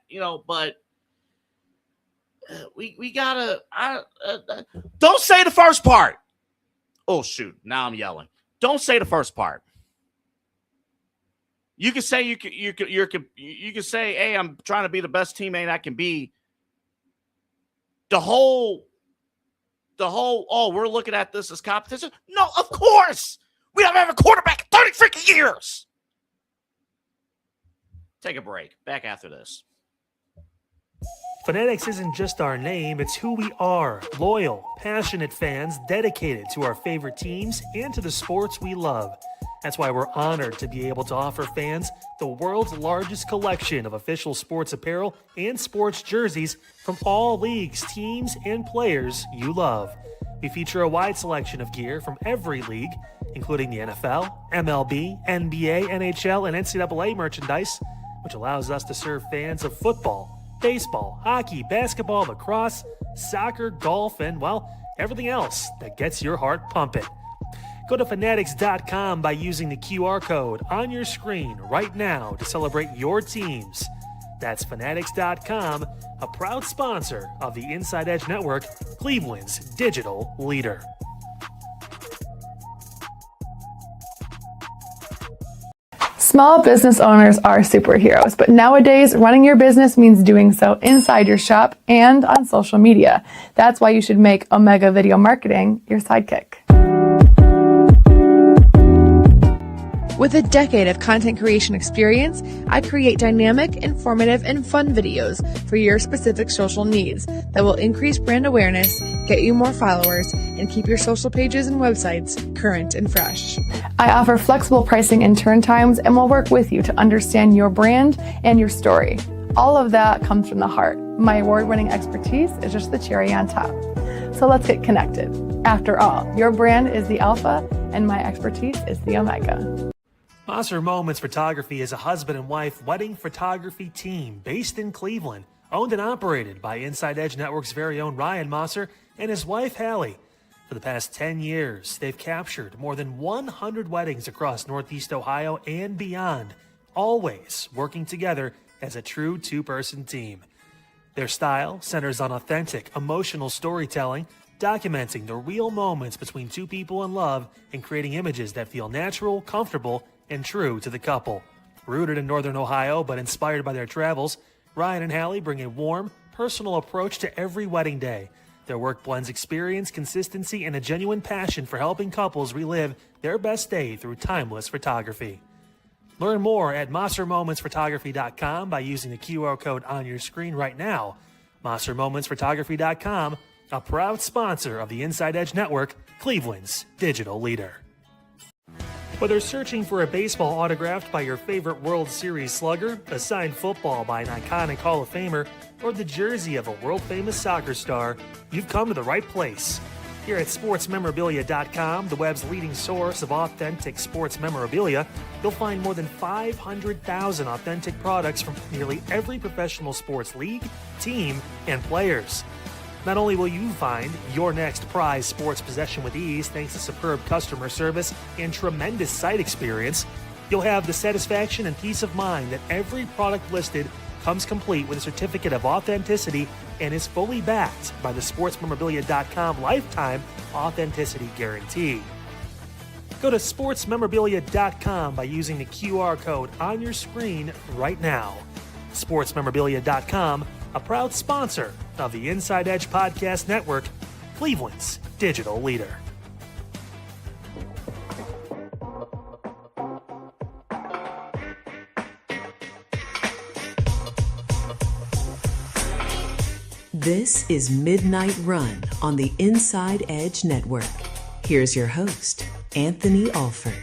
but we gotta. Don't say the first part. Oh shoot! Now I'm yelling. Don't say the first part. You can say you can say, hey, I'm trying to be the best teammate I can be. The whole, we're looking at this as competition. No, of course. We haven't had a quarterback in 30 freaking years. Take a break. Back after this. Fanatics isn't just our name, it's who we are. Loyal, passionate fans dedicated to our favorite teams and to the sports we love. That's why we're honored to be able to offer fans the world's largest collection of official sports apparel and sports jerseys from all leagues, teams, and players you love. We feature a wide selection of gear from every league, including the NFL, MLB, NBA, NHL, and NCAA merchandise, which allows us to serve fans of football, baseball, hockey, basketball, lacrosse, soccer, golf, and, well, everything else that gets your heart pumping. Go to fanatics.com by using the QR code on your screen right now to celebrate your teams. That's fanatics.com, a proud sponsor of the Inside Edge Network, Cleveland's digital leader. Small business owners are superheroes, but nowadays running your business means doing so inside your shop and on social media. That's why you should make Omega Video Marketing your sidekick. With a decade of content creation experience, I create dynamic, informative, and fun videos for your specific social needs that will increase brand awareness, get you more followers, and keep your social pages and websites current and fresh. I offer flexible pricing and turn times and will work with you to understand your brand and your story. All of that comes from the heart. My award-winning expertise is just the cherry on top. So let's get connected. After all, your brand is the alpha and my expertise is the omega. Mosser Moments Photography is a husband and wife wedding photography team based in Cleveland, owned and operated by Inside Edge Network's very own Ryan Mosser and his wife Hallie. For the past 10 years, they've captured more than 100 weddings across Northeast Ohio and beyond, always working together as a true two-person team. Their style centers on authentic, emotional storytelling, documenting the real moments between two people in love and creating images that feel natural, comfortable, and true to the couple. Rooted in Northern Ohio but inspired by their travels, Ryan and Hallie bring a warm, personal approach to every wedding day. Their work blends experience, consistency, and a genuine passion for helping couples relive their best day through timeless photography. Learn more at MosserMomentsPhotography.com by using the QR code on your screen right now. MosserMomentsPhotography.com, a proud sponsor of the Inside Edge Network, Cleveland's digital leader. Whether searching for a baseball autographed by your favorite World Series slugger, a signed football by an iconic Hall of Famer, or the jersey of a world-famous soccer star, you've come to the right place. Here at SportsMemorabilia.com, the web's leading source of authentic sports memorabilia, you'll find more than 500,000 authentic products from nearly every professional sports league, team, and players. Not only will you find your next prized sports possession with ease thanks to superb customer service and tremendous site experience, you'll have the satisfaction and peace of mind that every product listed comes complete with a certificate of authenticity and is fully backed by the SportsMemorabilia.com lifetime authenticity guarantee. Go to SportsMemorabilia.com by using the QR code on your screen right now. SportsMemorabilia.com, a proud sponsor of the Inside Edge Podcast Network, Cleveland's digital leader. This is Midnight Run on the Inside Edge Network. Here's your host, Anthony Alford.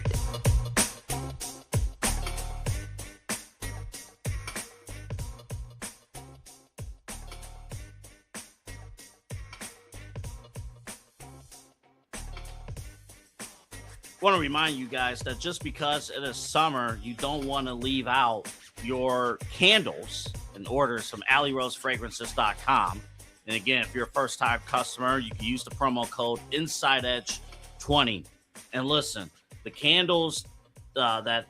I want to remind you guys that just because it is summer, you don't want to leave out your candles and orders from AlleyRoseFragrances.com. And again, if you're a first-time customer, you can use the promo code InsideEdge20. And listen, the candles that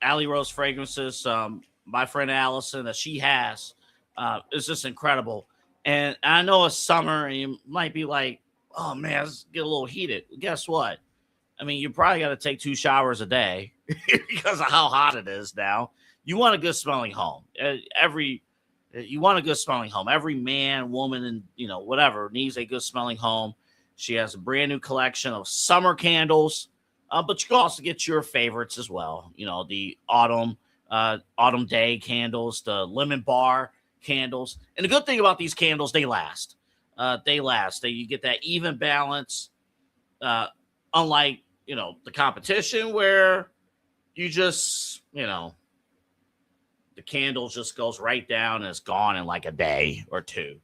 Alley Rose Fragrances, my friend Allison, that she has, is just incredible. And I know it's summer, and you might be like, oh, man, let's get a little heated. Guess what? I mean, you probably got to take 2 showers a day because of how hot it is now. You want a good smelling home. You want a good smelling home. Every man, woman, and whatever needs a good smelling home. She has a brand new collection of summer candles, but you can also get your favorites as well. The autumn day candles, the lemon bar candles. And the good thing about these candles, they last. You get that even balance, unlike the competition where you just the candle just goes right down and it's gone in like a day or two.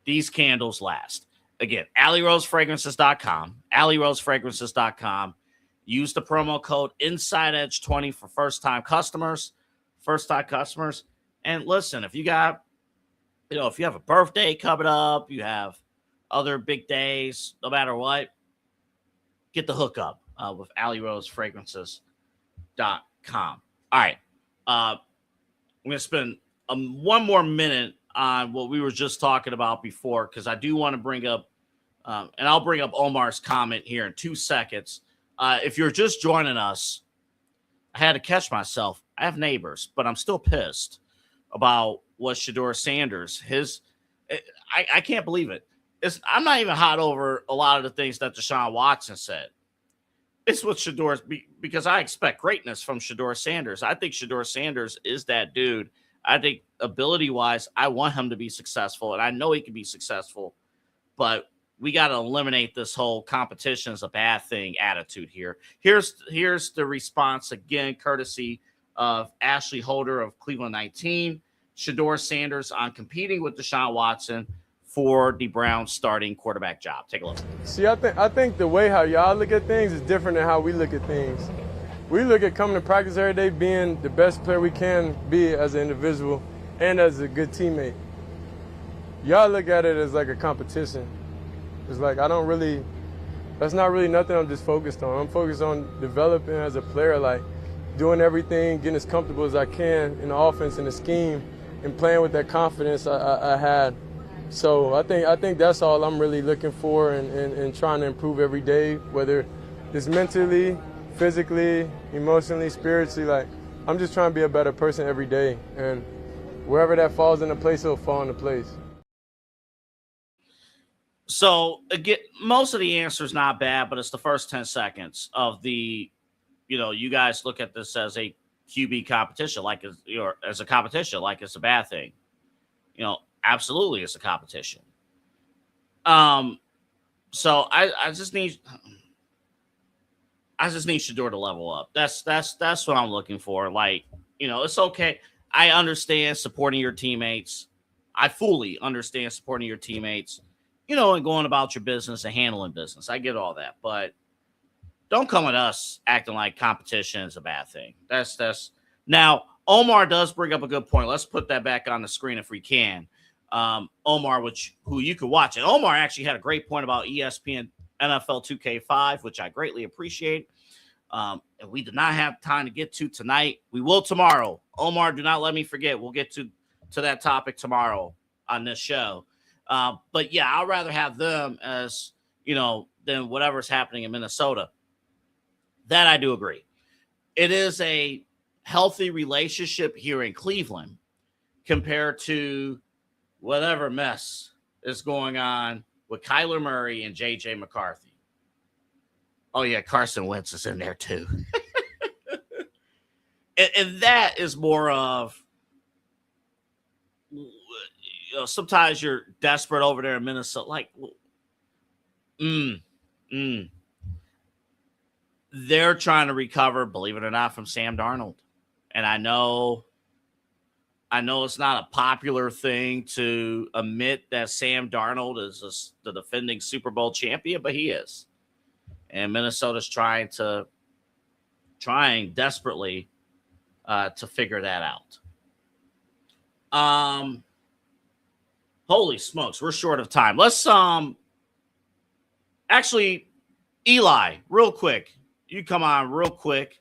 These candles last. Again, AlleyRoseFragrances.com, AlleyRoseFragrances.com. Use the promo code InsideEdge20 for first-time customers. And listen, if you got, if you have a birthday coming up, you have other big days, no matter what, get the hookup with AlleyRoseFragrances.com. All right. I'm going to spend one more minute on what we were just talking about before, because I do want to bring up, and I'll bring up Omar's comment here in 2 seconds. If you're just joining us, I had to catch myself. I have neighbors, but I'm still pissed about what Shedeur Sanders, I can't believe it. I'm not even hot over a lot of the things that Deshaun Watson said. It's what Shedeur, because I expect greatness from Shedeur Sanders. I think Shedeur Sanders is that dude. I think ability-wise, I want him to be successful, and I know he can be successful, but we got to eliminate this whole competition is a bad thing attitude here. Here's the response again, courtesy of Ashley Holder of Cleveland 19. Shedeur Sanders on competing with Deshaun Watson for the Browns starting quarterback job. Take a look. See, I think the way how y'all look at things is different than how we look at things. We look at coming to practice every day being the best player we can be as an individual and as a good teammate. Y'all look at it as like a competition. It's like that's not really nothing I'm just focused on. I'm focused on developing as a player, like doing everything, getting as comfortable as I can in the offense and the scheme and playing with that confidence I had. So I think that's all I'm really looking for and trying to improve every day, whether it's mentally, physically, emotionally, spiritually. Like, I'm just trying to be a better person every day. And wherever that falls into place, it'll fall into place. So, again, most of the answer is not bad, but it's the first 10 seconds of the, you guys look at this as a QB competition, like as a competition, like it's a bad thing. Absolutely it's a competition. So I just need Shedeur to level up. That's what I'm looking for. Like, it's okay. I understand supporting your teammates. I fully understand supporting your teammates, and going about your business and handling business. I get all that, but don't come at us acting like competition is a bad thing. That's now Omar does bring up a good point. Let's put that back on the screen if we can. Omar, who you could watch. And Omar actually had a great point about ESPN NFL 2K5, which I greatly appreciate. And we did not have time to get to tonight. We will tomorrow. Omar, do not let me forget. We'll get to that topic tomorrow on this show. But yeah, I'd rather have them as, than whatever's happening in Minnesota. That I do agree. It is a healthy relationship here in Cleveland compared to whatever mess is going on with Kyler Murray and J.J. McCarthy. Oh, yeah, Carson Wentz is in there too. and that is more of, sometimes you're desperate over there in Minnesota. Like, they're trying to recover, believe it or not, from Sam Darnold. And I know it's not a popular thing to admit that Sam Darnold is the defending Super Bowl champion, but he is. And Minnesota's trying desperately to figure that out. Holy smokes, we're short of time. Let's actually, Eli, real quick. You come on real quick.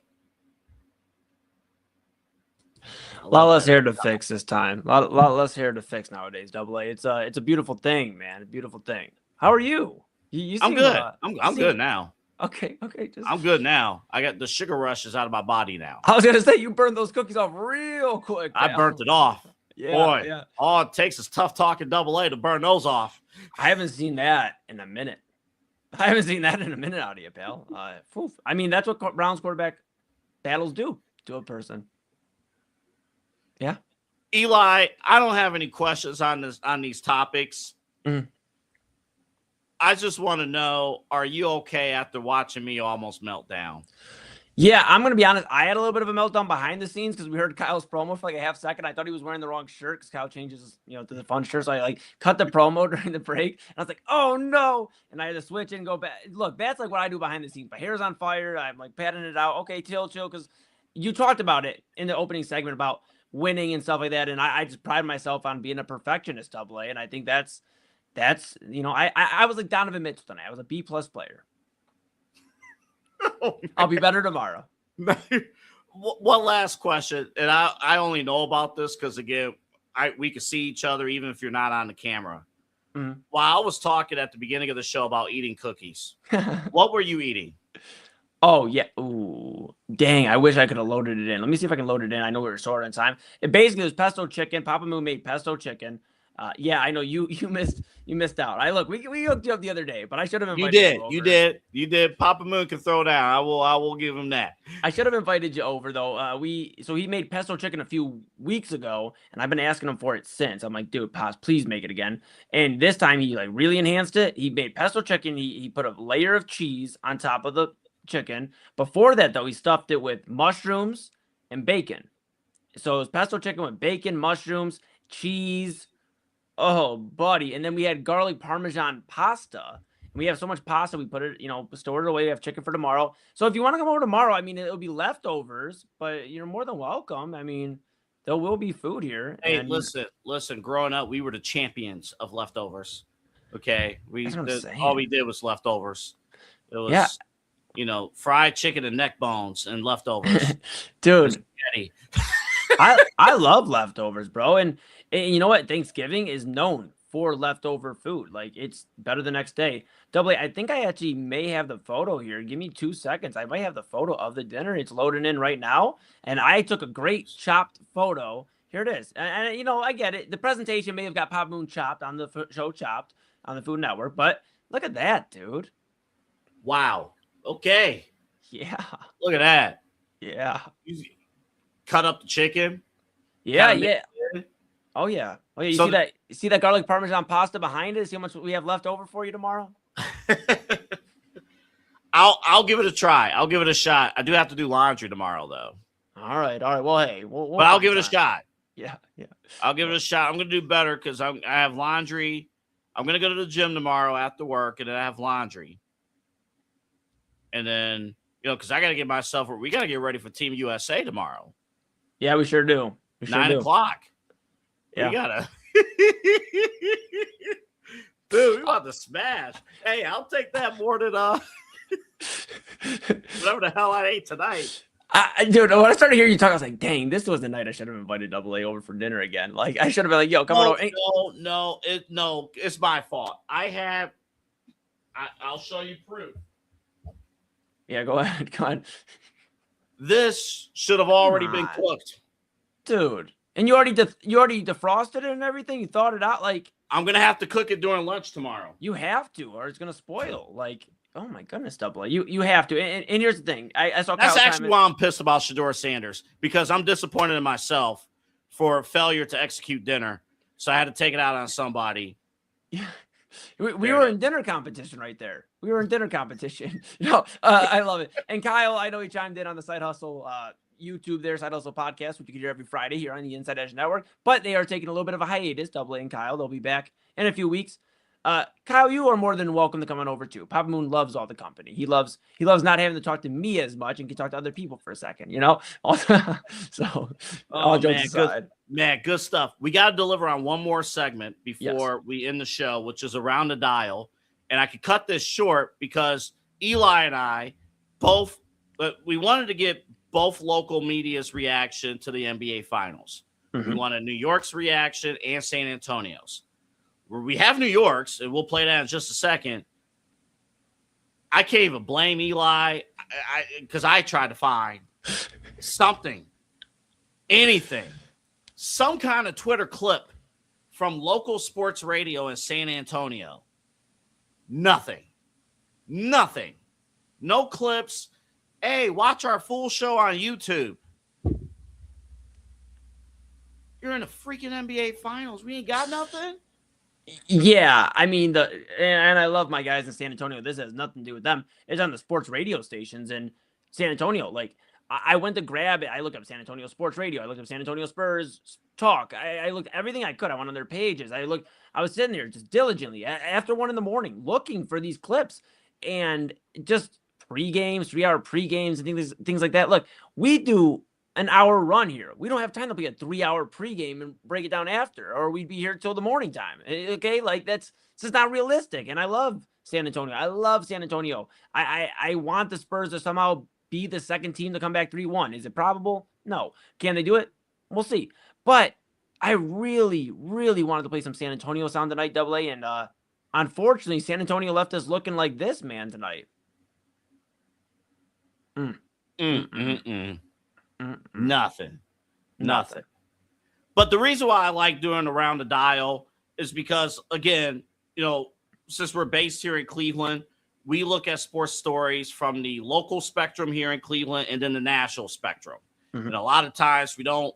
A lot less hair to fix this time. A lot less hair to fix nowadays. Double A. It's a beautiful thing, man. A beautiful thing. How are you? You I'm good. I'm good now. Okay. I'm good now. I got the sugar rush is out of my body now. I was gonna say you burned those cookies off real quick. I burnt it off. Yeah, boy. Yeah. All it takes is tough talking Double A to burn those off. I haven't seen that in a minute. out of you, pal. I mean, that's what Browns quarterback battles do to a person. Yeah. Eli, I don't have any questions on these topics. I just want to know, are you okay after watching me almost melt down? Yeah, I'm going to be honest. I had a little bit of a meltdown behind the scenes because we heard Kyle's promo for like a half second. I thought he was wearing the wrong shirt because Kyle changes, to the fun shirt. So I cut the promo during the break. And I was like, oh no. And I had to switch and go back. Look, that's like what I do behind the scenes. My hair's on fire. I'm like patting it out. Okay, chill. Because you talked about it in the opening segment about winning and stuff like that. And I just pride myself on being a perfectionist, Double A. And I think that's I was like Donovan Mitchell tonight. I was a B+ player. Oh, I'll be better tomorrow. One last question, and I only know about this because again, we can see each other even if you're not on the camera. Mm-hmm. While I was talking at the beginning of the show about eating cookies, what were you eating? Oh yeah, ooh, Ooh, dang! I wish I could have loaded it in. Let me see if I can load it in. I know we were short on time. It basically was pesto chicken. Papa Moon made pesto chicken. Yeah, I know you missed out. We hooked you up the other day, but I should have invited You did. Papa Moon can throw down. I will give him that. I should have invited you over though. So he made pesto chicken a few weeks ago, and I've been asking him for it since. I'm like, dude, Pops, please make it again. And this time he like really enhanced it. He made pesto chicken. He put a layer of cheese on top of the chicken. Before that though, he stuffed it with mushrooms and bacon. So it was pesto chicken with bacon, mushrooms, cheese. Oh, buddy. And then we had garlic parmesan pasta. We have so much pasta, we put it, stored it away. We have chicken for tomorrow. So if you want to come over tomorrow, I mean, it'll be leftovers, but you're more than welcome. I mean, there will be food here. Hey, listen. Growing up, we were the champions of leftovers. Okay, all we did was leftovers. It was, fried chicken and neck bones and leftovers. Dude, I love leftovers, bro. And you know what? Thanksgiving is known for leftover food. Like, it's better the next day. I think I actually may have the photo here. Give me 2 seconds. I might have the photo of the dinner. It's loading in right now. And I took a great chopped photo. Here it is. And I get it. The presentation may have got Pop Moon chopped on the show chopped on the Food Network. But look at that, dude. Wow. Okay. Yeah. Look at that. Yeah. You cut up the chicken. Yeah. Oh yeah. You see that garlic parmesan pasta behind it? See how much we have left over for you tomorrow? I'll give it a try. I'll give it a shot. I do have to do laundry tomorrow though. All right. Well, hey, but I'll give it a shot. Yeah. I'll give it a shot. I'm gonna do better because I have laundry. I'm gonna go to the gym tomorrow after work, and then I have laundry. And then because I gotta get myself. We gotta get ready for Team USA tomorrow. Yeah, we sure do. 9 o'clock. Yeah. We gotta. Dude, we about to smash. Hey, I'll take that more than whatever the hell I ate tonight. Dude, when I started hearing you talk, I was like, dang, this was the night I should have invited Double A over for dinner again. Like, I should have been like, yo, come on over. No, it's my fault. I'll show you proof. Yeah, go ahead. Come on. This should have already been cooked. Dude. And you already defrosted it and everything? You thawed it out? Like, I'm going to have to cook it during lunch tomorrow. You have to, or it's going to spoil. Like, oh my goodness, Double A. You have to. And here's the thing. I saw That's actually why I'm pissed about Shedeur Sanders, because I'm disappointed in myself for failure to execute dinner. So I had to take it out on somebody. Yeah. We were in dinner competition right there. We were in dinner competition. I love it. And Kyle, I know he chimed in on the Side Hustle YouTube, their Side Hustle podcast, which you can hear every Friday here on the Inside Edge Network. But they are taking a little bit of a hiatus, Double A and Kyle. They'll be back in a few weeks. Kyle, you are more than welcome to come on over too. Papa Moon loves all the company. He loves not having to talk to me as much and can talk to other people for a second, So, all jokes aside. Good stuff. We got to deliver on one more segment before we end the show, which is Around the Dial. And I could cut this short because Eli and I both, we wanted to get both local media's reaction to the NBA Finals. Mm-hmm. We wanted New York's reaction and San Antonio's. Where we have New York's, and we'll play that in just a second. I can't even blame Eli because I tried to find something, anything, some kind of Twitter clip from local sports radio in San Antonio. Nothing. No clips. Hey, watch our full show on YouTube. You're in the freaking NBA Finals. We ain't got nothing? Yeah, I mean, and I love my guys in San Antonio. This has nothing to do with them. It's on the sports radio stations in San Antonio. Like, I went to grab it. I looked up San Antonio Sports Radio. I looked up San Antonio Spurs Talk. I looked everything I could. I went on their pages. I was sitting there just diligently after 1 a.m. looking for these clips and just pre-games, 3-hour pre-games and things like that. Look, we do an hour run here. We don't have time to play a 3-hour pregame and break it down after, or we'd be here till the morning time. Okay, like that's just not realistic. And I love San Antonio. I want the Spurs to somehow be the second team to come back 3-1. Is it probable? No. Can they do it? We'll see. But I really, really wanted to play some San Antonio sound tonight, Double A, and unfortunately, San Antonio left us looking like this, man, tonight. Nothing. But the reason why I like doing Around the Dial is because, again, since we're based here in Cleveland, we look at sports stories from the local spectrum here in Cleveland and then the national spectrum. And a lot of times we don't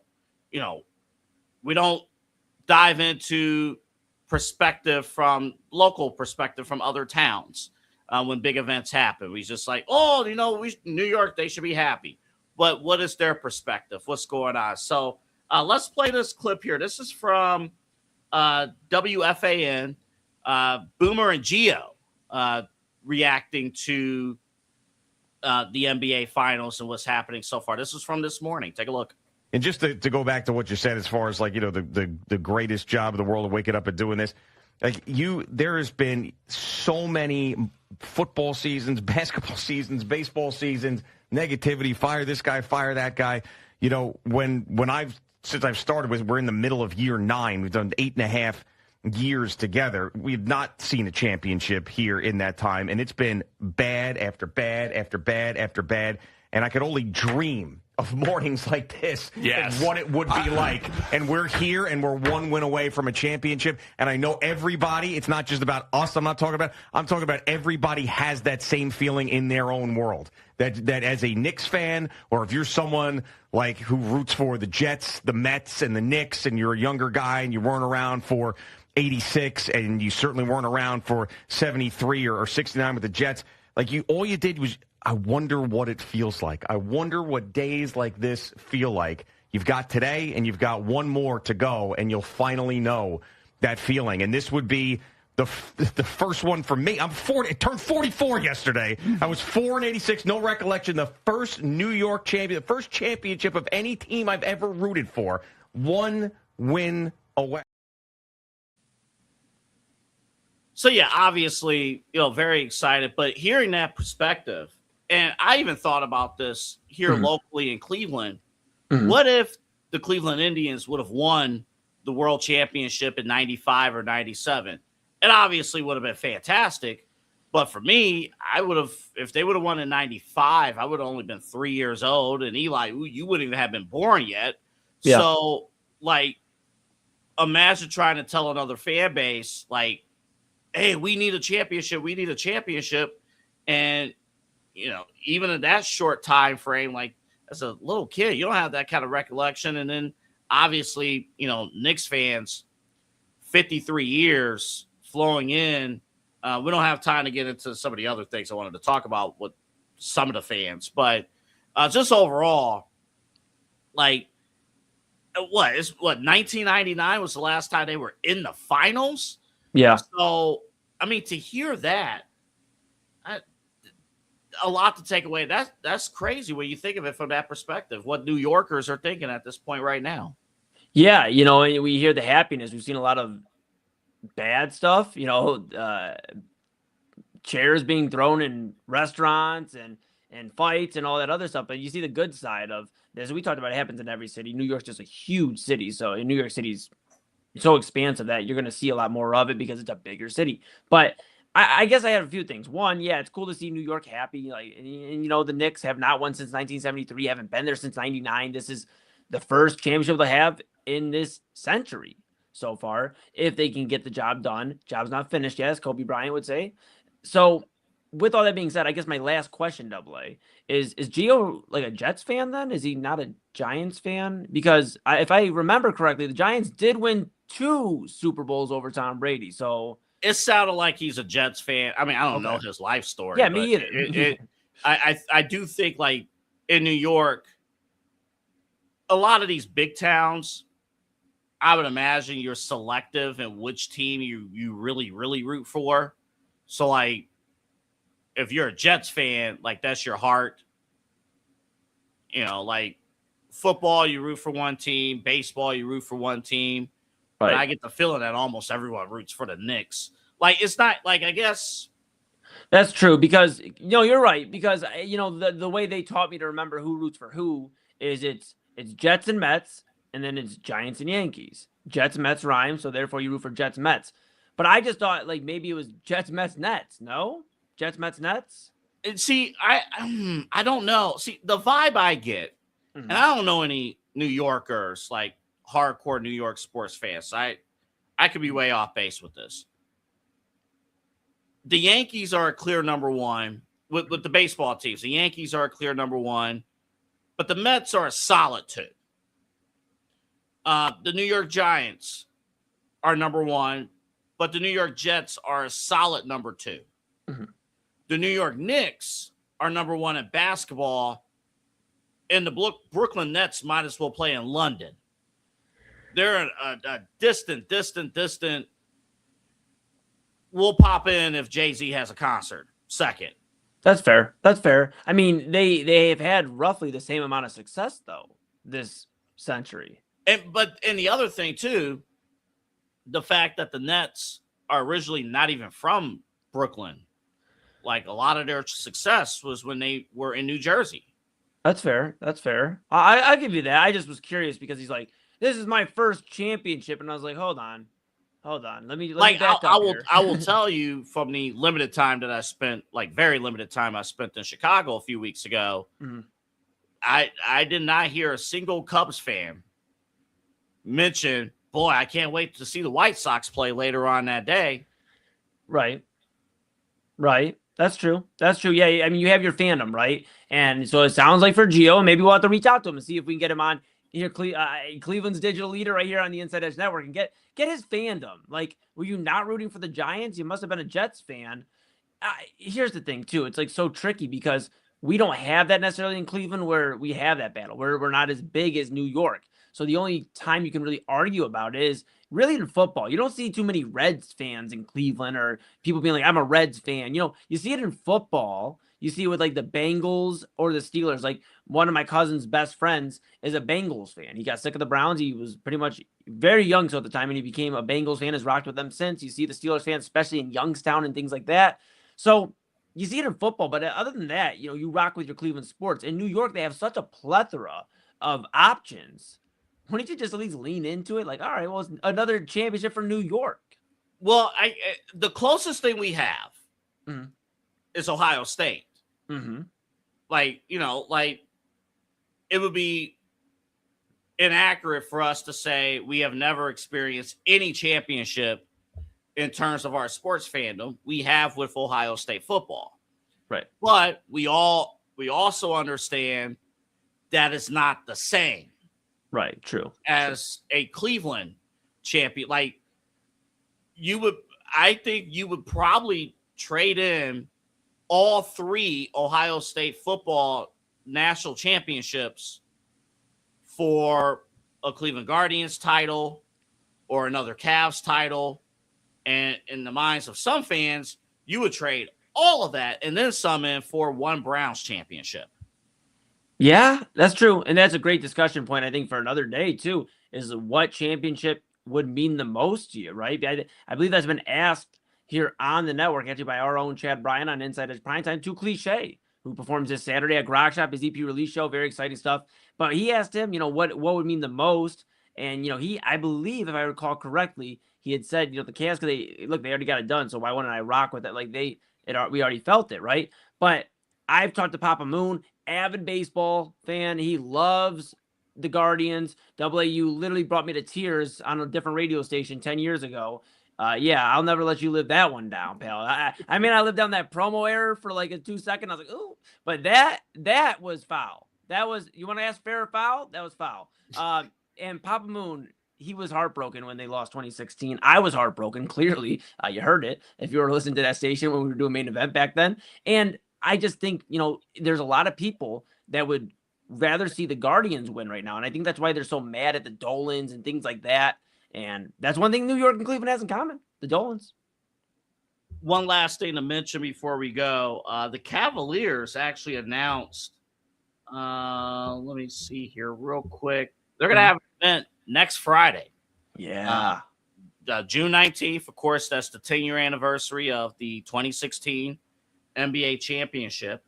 dive into local perspective from other towns when big events happen. We just like, New York, they should be happy. But what is their perspective? What's going on? So let's play this clip here. This is from WFAN, Boomer and Gio reacting to the NBA Finals and what's happening so far. This is from this morning. Take a look. And just to go back to what you said as far as like, the greatest job in the world of waking up and doing this, there has been so many football seasons, basketball seasons, baseball seasons, negativity, fire this guy, fire that guy. Since I've started we're in the middle of year 9. We've done 8.5 years together. We've not seen a championship here in that time. And it's been bad after bad after bad after bad. And I could only dream of mornings like this and what it would be like. And we're here and we're one win away from a championship. And I know everybody, it's not just about us I'm talking about everybody has that same feeling in their own world. That as a Knicks fan, or if you're someone like who roots for the Jets, the Mets, and the Knicks, and you're a younger guy and you weren't around for 86 and you certainly weren't around for 73 or 69 with the Jets, all you did was, I wonder what it feels like. I wonder what days like this feel like. You've got today and you've got one more to go, and you'll finally know that feeling. And this would be the first one for me. I'm 40. I turned 44 yesterday. I was 4 in 86. No recollection. The first New York champion, the first championship of any team I've ever rooted for. One win away. So, yeah, obviously, very excited. But hearing that perspective, and I even thought about this here locally in Cleveland. What if the Cleveland Indians would have won the world championship in 95 or 97? It obviously would have been fantastic. But for me, if they would have won in 95, I would have only been 3 years old. And Eli, you wouldn't even have been born yet. Yeah. So, imagine trying to tell another fan base, hey, we need a championship. We need a championship. And, even in that short time frame, as a little kid, you don't have that kind of recollection. And then obviously, Knicks fans, 53 years flowing in. We don't have time to get into some of the other things I wanted to talk about with some of the fans, but just overall, 1999 was the last time they were in the finals. Yeah. So, to hear that, a lot to take away. That's crazy when you think of it from that perspective, what New Yorkers are thinking at this point right now. Yeah, we hear the happiness. We've seen a lot of bad stuff, chairs being thrown in restaurants and fights and all that other stuff. But you see the good side of this. We talked about it happens in every city. New York's just a huge city. So in New York City's so expansive that you're going to see a lot more of it because it's a bigger city. But I guess I have a few things. One, yeah, it's cool to see New York happy. The Knicks have not won since 1973, haven't been there since 99. This is the first championship they have in this century so far. If they can get the job done, job's not finished yet, as Kobe Bryant would say. So, with all that being said, I guess my last question, AA, is Gio a Jets fan then? Is he not a Giants fan? Because if I remember correctly, the Giants did win 2 Super Bowls over Tom Brady. So it sounded like he's a Jets fan. I don't know his life story. Yeah, me either. I do think in New York, a lot of these big towns, I would imagine you're selective in which team you really, really root for. So if you're a Jets fan, that's your heart. Football, you root for one team. Baseball, you root for one team. Right. I get the feeling that almost everyone roots for the Knicks. It's not I guess. That's true because, you're right. Because, the way they taught me to remember who roots for who is it's Jets and Mets, and then it's Giants and Yankees. Jets, Mets rhyme, so therefore you root for Jets, Mets. But I just thought maybe it was Jets, Mets, Nets. No? Jets, Mets, Nets? And see, I don't know. See, the vibe I get, and I don't know any New Yorkers, like hardcore New York sports fans. I could be way off base with this. The Yankees are a clear number one with the baseball teams. The Yankees are a clear number one, but the Mets are a solid two. The New York Giants are number one, but the New York Jets are a solid number two. Mm-hmm. The New York Knicks are number one in basketball, and the Brooklyn Nets might as well play in London. They're a distant. We'll pop in if Jay-Z has a concert. Second. That's fair. That's fair. I mean, they have had roughly the same amount of success though this century. But the other thing too, the fact that the Nets are originally not even from Brooklyn. Like a lot of their success was when they were in New Jersey. That's fair. That's fair. I'll give you that. I just was curious because he's like, this is my first championship. And I was like, hold on. Let me back up here. I will tell you from the limited time that I spent, like very limited time I spent in Chicago a few weeks ago. Mm-hmm. I did not hear a single Cubs fan mention, boy, I can't wait to see the White Sox play later on that day. Right. That's true. Yeah. I mean, you have your fandom, right? And so it sounds like for Gio, maybe we'll have to reach out to him and see if we can get him on here. Cleveland's digital leader right here on the Inside Edge Network and get his fandom. Like, were you not rooting for the Giants? You must have been a Jets fan. Here's the thing too. It's like so tricky because we don't have that necessarily in Cleveland where we have that battle where we're not as big as New York. So the only time you can really argue about it is really in football. You don't see too many Reds fans in Cleveland or people being like, I'm a Reds fan. You know, you see it in football. You see it with like the Bengals or the Steelers. Like one of my cousin's best friends is a Bengals fan. He got sick of the Browns. He was pretty much very young so at the time, and he became a Bengals fan, has rocked with them since. You see the Steelers fans, especially in Youngstown and things like that. So you see it in football, but other than that, you know, you rock with your Cleveland sports. In New York, they have such a plethora of options. Why don't you just at least lean into it? Like, all right, well, it's another championship for New York. Well, the closest thing we have is Ohio State. Mm-hmm. Like, you know, like it would be inaccurate for us to say we have never experienced any championship in terms of our sports fandom. We have with Ohio State football. Right. But we also understand that it's not the same. Right, true. As a Cleveland champion. Like I think you would probably trade in all three Ohio State football national championships for a Cleveland Guardians title or another Cavs title. And in the minds of some fans, you would trade all of that and then some in for one Browns championship. Yeah, that's true. And that's a great discussion point, I think, for another day, too, is what championship would mean the most to you, right? I believe that's been asked here on the network, actually, by our own Chad Bryan on Inside Edge Primetime to Cliche, who performs this Saturday at Grog Shop, his EP release show. Very exciting stuff. But he asked him, you know, what would mean the most. And, you know, I believe, if I recall correctly, he had said, you know, the Cavs, they already got it done. So why wouldn't I rock with it? Like, we already felt it, right? But I've talked to Papa Moon, avid baseball fan. He loves the Guardians. AAU literally brought me to tears on a different radio station 10 years ago. Yeah, I'll never let you live that one down, pal. I mean, I lived down that promo error for like a 2 second. I was like, ooh, but that was foul. That was, you want to ask fair or foul? That was foul. And Papa Moon, he was heartbroken when they lost 2016. I was heartbroken, clearly. You heard it if you were listening to that station when we were doing main event back then. And I just think, you know, there's a lot of people that would rather see the Guardians win right now. And I think that's why they're so mad at the Dolans and things like that. And that's one thing New York and Cleveland has in common, the Dolans. One last thing to mention before we go. The Cavaliers actually announced, let me see here real quick. They're going to have an event next Friday. Yeah. June 19th, of course, that's the 10-year anniversary of the 2016 NBA championship.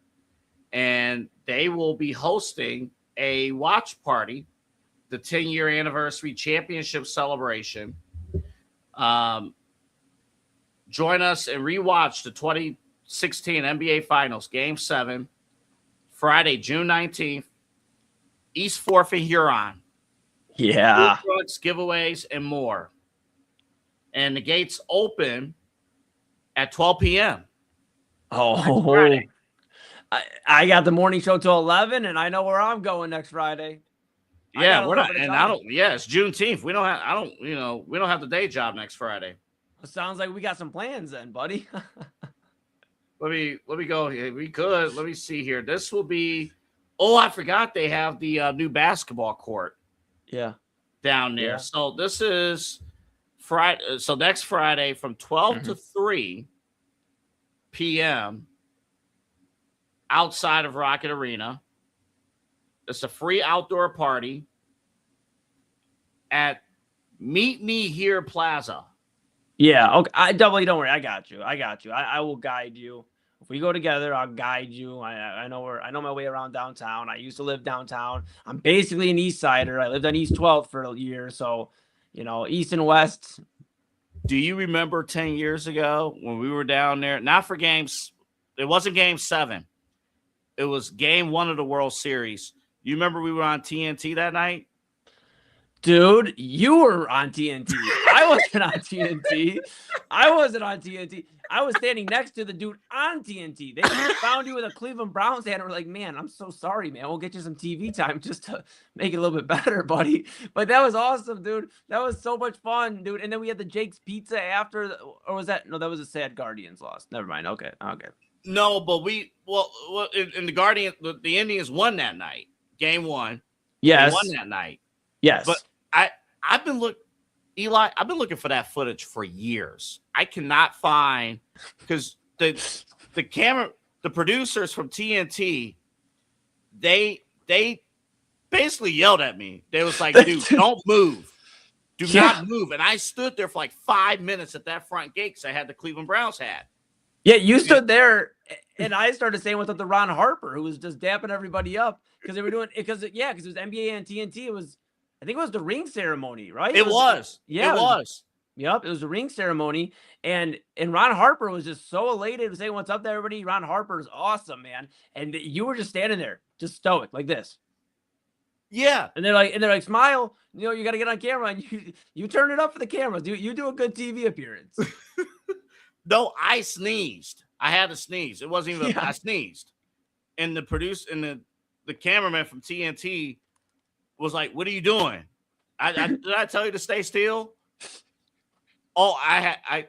And they will be hosting a watch party, the 10-year anniversary championship celebration. Join us and rewatch the 2016 16 NBA Finals, Game 7, Friday, June 19th, East 4th in Huron. Yeah. Food trucks, giveaways, and more. And the gates open at 12 p.m. Oh, Friday. I got the morning show till 11, and I know where I'm going next Friday. Yeah, we're not, and I don't. Yeah, it's Juneteenth. We don't have. I don't. You know, we don't have the day job next Friday. Sounds like we got some plans then, buddy. Let me go here. We could. Let me see here. This will be. Oh, I forgot they have the new basketball court. Yeah. Down there. Yeah. So this is Friday. So next Friday from 12 to 3 p.m. outside of Rocket Arena. It's a free outdoor party at Meet Me Here Plaza. Yeah. Okay. Don't worry. I got you. I will guide you. If we go together, I'll guide you. I know my way around downtown. I used to live downtown. I'm basically an East Sider. I lived on East 12th for a year. So, East and West. Do you remember 10 years ago when we were down there? Not for games. It wasn't Game 7. It was Game 1 of the World Series. You remember we were on TNT that night? Dude, you were on TNT. I wasn't on TNT. I was standing next to the dude on TNT. They found you with a Cleveland Browns hat and were like, man, I'm so sorry, man. We'll get you some TV time just to make it a little bit better, buddy. But that was awesome, dude. That was so much fun, dude. And then we had the Jake's Pizza after. Or was that? No, that was a sad Guardians loss. Never mind. Okay. No, but in the Guardians, the Indians won that night. Game 1. Yes. They won that night. Yes. But I've been looking for that footage for years. I cannot find, because the producers from TNT, they basically yelled at me. They was like, dude, don't move. Do not move. And I stood there for like 5 minutes at that front gate because I had the Cleveland Browns hat. Yeah, you stood there, and I started saying what's up to Ron Harper, who was just dapping everybody up because they were doing it because it was NBA and TNT. I think it was the ring ceremony, right? It was. Yeah, it was. Yep, it was the ring ceremony, and Ron Harper was just so elated saying what's up to everybody. Ron Harper is awesome, man, and you were just standing there, just stoic like this. Yeah, and they're like, smile. You got to get on camera, and you turn it up for the cameras. You do a good TV appearance. No, I sneezed. I had to sneeze. It wasn't even. I sneezed, and the producer and the cameraman from TNT was like, "What are you doing? Did I tell you to stay still?" Oh, I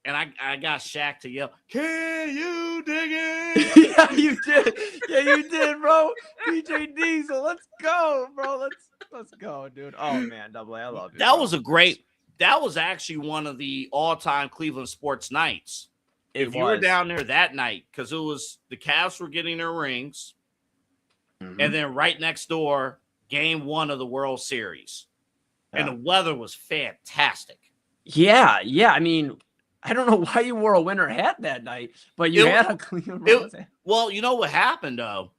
got Shaq to yell, "Can you dig it?" Yeah, you did. Yeah, you did, bro. DJ Diesel, let's go, bro. Let's go, dude. Oh man, Double A, I love you. That was actually one of the all-time Cleveland sports nights. If you were down there that night, because it was the Cavs were getting their rings, and then right next door, Game 1 of the World Series, and the weather was fantastic. Yeah. I mean, I don't know why you wore a winter hat that night, but you had a Cleveland Browns hat. Well, you know what happened though?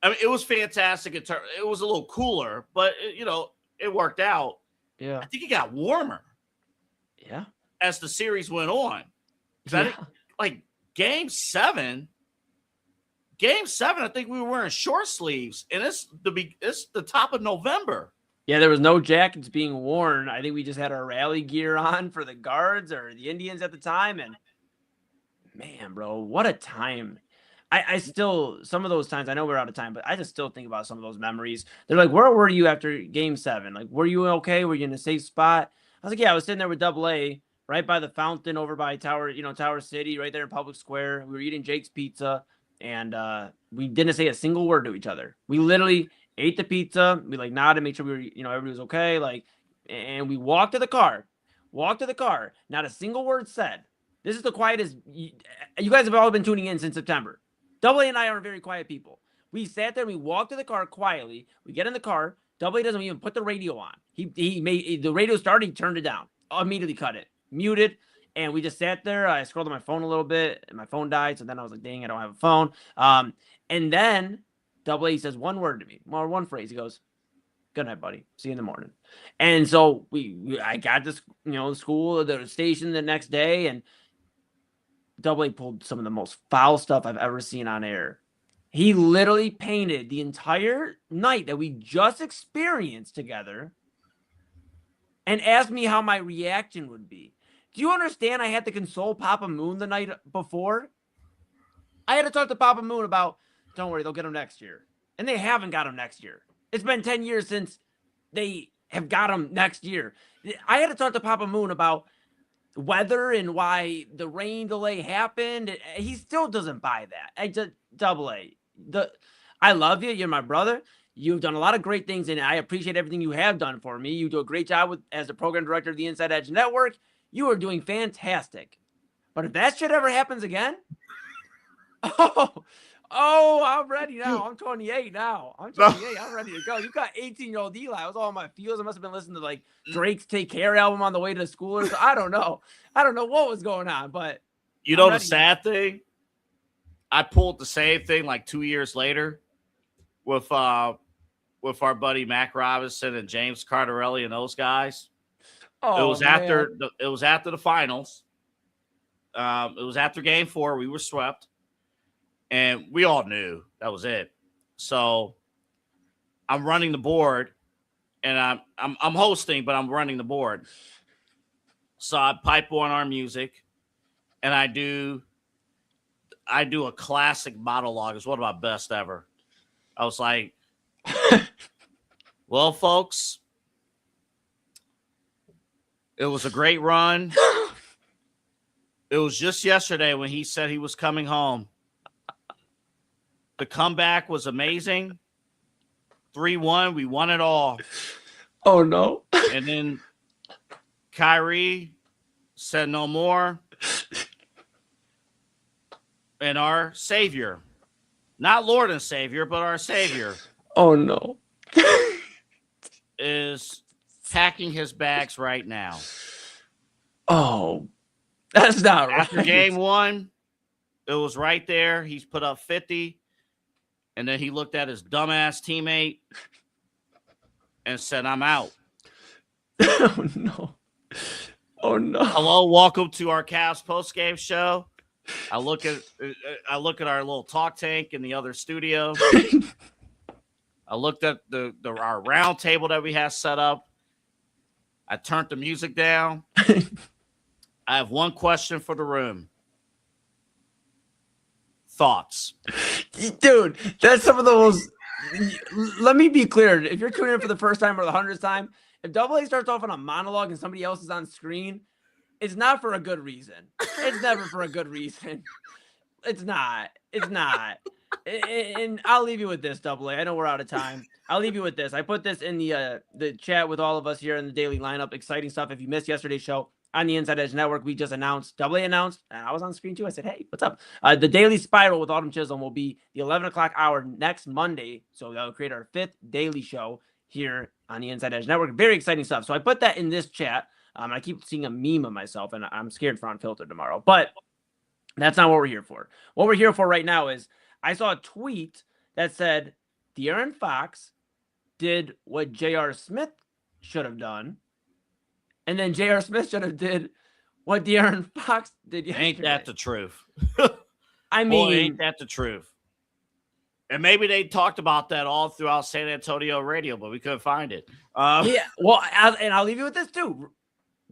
I mean, it was fantastic. It was a little cooler, but it worked out. Yeah, I think it got warmer. Yeah, as the series went on. Like Game 7, I think we were wearing short sleeves, and it's the top of November. Yeah, there was no jackets being worn. I think we just had our rally gear on for the guards or the Indians at the time. And man, bro, what a time. I still, some of those times, I know we're out of time, but I just still think about some of those memories. They're like, where were you after Game 7? Like, were you okay? Were you in a safe spot? I was like, yeah, I was sitting there with Double A right by the fountain over by Tower City, right there in Public Square. We were eating Jake's Pizza, and we didn't say a single word to each other. We literally ate the pizza. We like nodded, make sure we were, everybody was okay. Like, and we walked to the car. Not a single word said. This is the quietest. You guys have all been tuning in since September. Double A and I are very quiet people. We sat there and we walked to the car quietly. We get in the car. Double A doesn't even put the radio on. He made the radio started. He turned it down. Immediately cut it. Muted. And we just sat there. I scrolled on my phone a little bit, and my phone died. So then I was like, dang, I don't have a phone. And then Double A says one word to me, or one phrase. He goes, "Good night, buddy. See you in the morning." And so I got this, the school, the station the next day, and Double A pulled some of the most foul stuff I've ever seen on air. He literally painted the entire night that we just experienced together and asked me how my reaction would be. Do you understand I had to console Papa Moon the night before? I had to talk to Papa Moon about, don't worry, they'll get him next year. And they haven't got him next year. It's been 10 years since they have got him next year. I had to talk to Papa Moon about weather and why the rain delay happened. He still doesn't buy that. I just Double A. I love you. You're my brother. You've done a lot of great things, and I appreciate everything you have done for me. You do a great job as the program director of the Inside Edge Network. You are doing fantastic. But if that shit ever happens again, I'm ready now. I'm 28 now. I'm 28. I'm ready to go. You got 18-year-old Eli. I was all on my feels. I must have been listening to like Drake's Take Care album on the way to school. Or so. I don't know. I don't know what was going on, but you know the sad thing? I pulled the same thing like 2 years later with our buddy Mac Robinson and James Cardarelli and those guys. Oh, it was after the finals. It was after Game 4. We were swept. And we all knew that was it. So I'm running the board, and I'm hosting, but I'm running the board. So I pipe on our music, and I do a classic monologue. It's one of my best ever. I was like, well, folks, it was a great run. It was just yesterday when he said he was coming home. The comeback was amazing. 3-1. We won it all. Oh, no. And then Kyrie said no more. And our Savior, not Lord and Savior, but our Savior. Oh, no. Is packing his bags right now. Oh, that's not right. After Game 1, it was right there. He's put up 50. And then he looked at his dumbass teammate and said, I'm out. Oh, no. Oh, no. Hello, welcome to our Cavs postgame show. I look at our little talk tank in the other studio. I looked at our round table that we have set up. I turned the music down. I have one question for the room. Thoughts? Dude, that's some of the most. Let me be clear. If you're tuning in for the first time or the 100th time, if Double A starts off on a monologue and somebody else is on screen, it's not for a good reason. It's never for a good reason. It's not. It's not. And I'll leave you with this, Double A. I know we're out of time. I'll leave you with this. I put this in the chat with all of us here in the daily lineup. Exciting stuff. If you missed yesterday's show on the Inside Edge Network, we just announced, Double A announced, and I was on screen too. I said, hey, what's up? The Daily Spiral with Autumn Chisholm will be the 11 o'clock hour next Monday. So that'll create our 5th daily show here on the Inside Edge Network. Very exciting stuff. So I put that in this chat. I keep seeing a meme of myself, and I'm scared for Unfiltered tomorrow. But that's not what we're here for. What we're here for right now is I saw a tweet that said De'Aaron Fox did what J.R. Smith should have done, and then J.R. Smith should have did what De'Aaron Fox did yesterday. Ain't that the truth? I mean, boy, ain't that the truth? And maybe they talked about that all throughout San Antonio radio, but we couldn't find it. Yeah, well, I'll leave you with this too.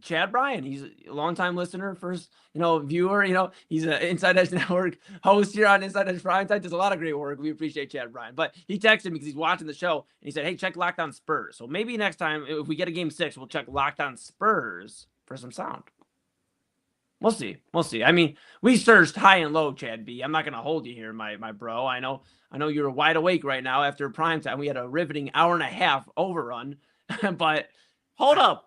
Chad Bryan, he's a longtime listener, first, viewer, he's an Inside Edge Network host here on Inside Edge Prime Time. Does a lot of great work. We appreciate Chad Bryan. But he texted me because he's watching the show, and he said, hey, check Locked On Spurs. So maybe next time, if we get a Game 6, we'll check Locked On Spurs for some sound. We'll see. We'll see. I mean, we searched high and low, Chad B. I'm not going to hold you here, my bro. I know you're wide awake right now after prime time. We had a riveting hour and a half overrun, but hold up.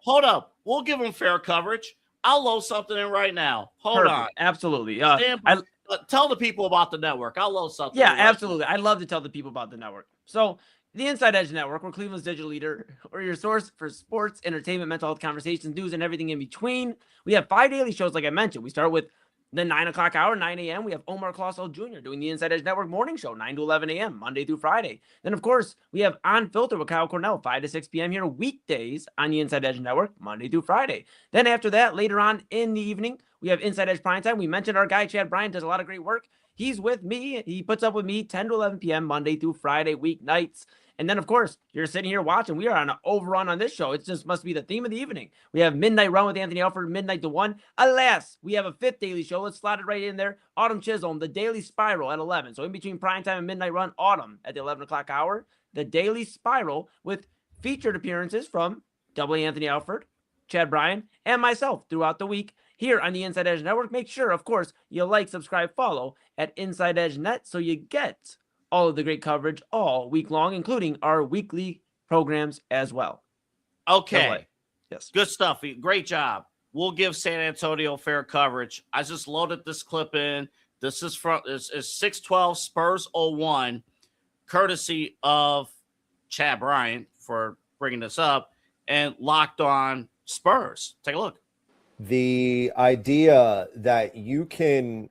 We'll give them fair coverage. I'll load something in right now. Hold on. Absolutely. Tell the people about the network. I'll load something. Yeah, absolutely. I'd love to tell the people about the network. So the Inside Edge Network, we're Cleveland's digital leader. We're your source for sports, entertainment, mental health conversations, news, and everything in between. We have 5 daily shows, like I mentioned. We start with the 9 o'clock hour, 9 a.m. We have Omar Clauso Jr. doing the Inside Edge Network morning show, 9 to 11 a.m., Monday through Friday. Then, of course, we have Unfiltered with Kyle Cornell, 5 to 6 p.m. here, weekdays on the Inside Edge Network, Monday through Friday. Then after that, later on in the evening, we have Inside Edge Primetime. We mentioned our guy, Chad Bryant, does a lot of great work. He's with me. He puts up with me 10 to 11 p.m. Monday through Friday, weeknights. And then, of course, you're sitting here watching. We are on an overrun on this show. It just must be the theme of the evening. We have Midnight Run with Anthony Alford, midnight to 1. Alas, we have a fifth daily show. Let's slot it right in there. Autumn Chisholm, the Daily Spiral at 11. So in between Primetime and Midnight Run, Autumn at the 11 o'clock hour. The Daily Spiral with featured appearances from Double A Anthony Alford, Chad Bryant, and myself throughout the week here on the Inside Edge Network. Make sure, of course, you like, subscribe, follow at Inside Edge Net so you get all of the great coverage all week long, including our weekly programs as well. Okay. Yes. Good stuff. Great job. We'll give San Antonio fair coverage. I just loaded this clip in. This is from is 612 Spurs 01, courtesy of Chad Bryant for bringing this up, and Locked On Spurs. Take a look. The idea that you can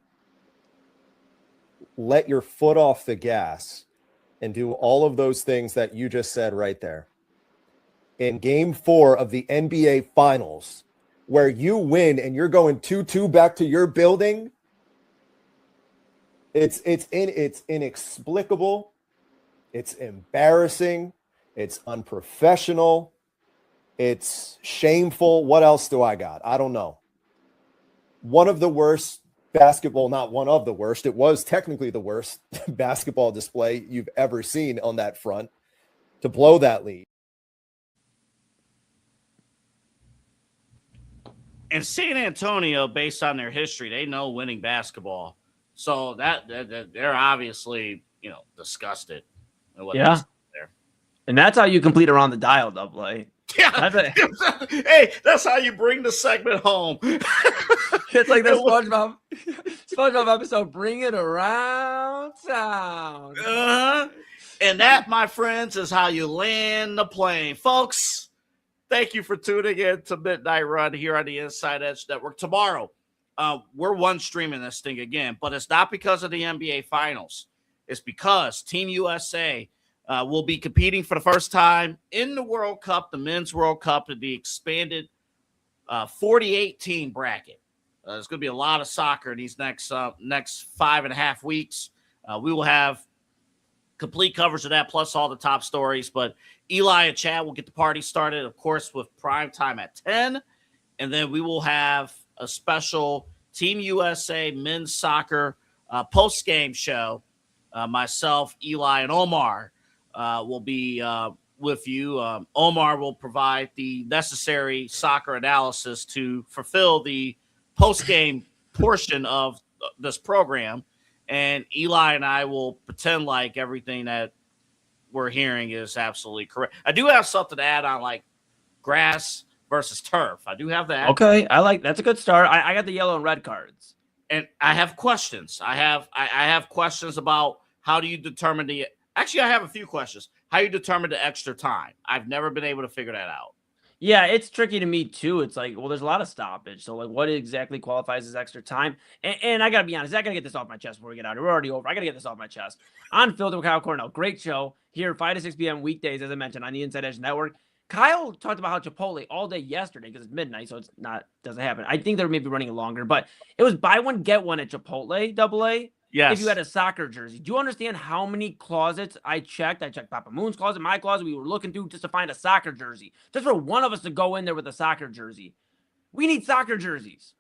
let your foot off the gas and do all of those things that you just said right there in game 4 of the NBA Finals, where you win and you're going 2-2 back to your building, it's inexplicable, it's embarrassing, it's unprofessional, it's shameful. What else do I got? I don't know. One of the worst basketball, not one of the worst, it was technically the worst basketball display you've ever seen on that front to blow that lead. And San Antonio, based on their history, they know winning basketball. So that they're obviously, disgusted. Yeah. There. And that's how you complete around the dial, Double A. Yeah. Hey, that's how you bring the segment home. It's like the SpongeBob episode, Bring It Around Town. And that, my friends, is how you land the plane. Folks, thank you for tuning in to Midnight Run here on the Inside Edge Network. Tomorrow, we're one streaming this thing again, but it's not because of the NBA Finals. It's because Team USA will be competing for the first time in the World Cup, the Men's World Cup, in the expanded 48-team bracket. There's going to be a lot of soccer in these next 5.5 weeks. We will have complete coverage of that, plus all the top stories. But Eli and Chad will get the party started, of course, with prime time at 10. And then we will have a special Team USA men's soccer post-game show. Myself, Eli, and Omar will be with you. Omar will provide the necessary soccer analysis to fulfill the post-game portion of this program. And Eli and I will pretend like everything that we're hearing is absolutely correct. I do have something to add on, like grass versus turf. I do have that. Okay, that's a good start. I got the yellow and red cards. And I have questions. I have questions about how do you determine actually, I have a few questions. How you determine the extra time? I've never been able to figure that out. Yeah, it's tricky to me too. It's like, well, there's a lot of stoppage. So like, what exactly qualifies as extra time? And I got to be honest, I got to get this off my chest before we get out. We're already over. I got to get this off my chest. Unfiltered with Kyle Cornell. Great show here, 5 to 6 p.m. weekdays, as I mentioned, on the Inside Edge Network. Kyle talked about how Chipotle all day yesterday, because it's midnight, so doesn't happen. I think they're maybe running longer, but it was buy one, get one at Chipotle, Double A. Yes. If you had a soccer jersey. Do you understand how many closets I checked? I checked Papa Moon's closet, my closet. We were looking through just to find a soccer jersey. Just for one of us to go in there with a soccer jersey. We need soccer jerseys.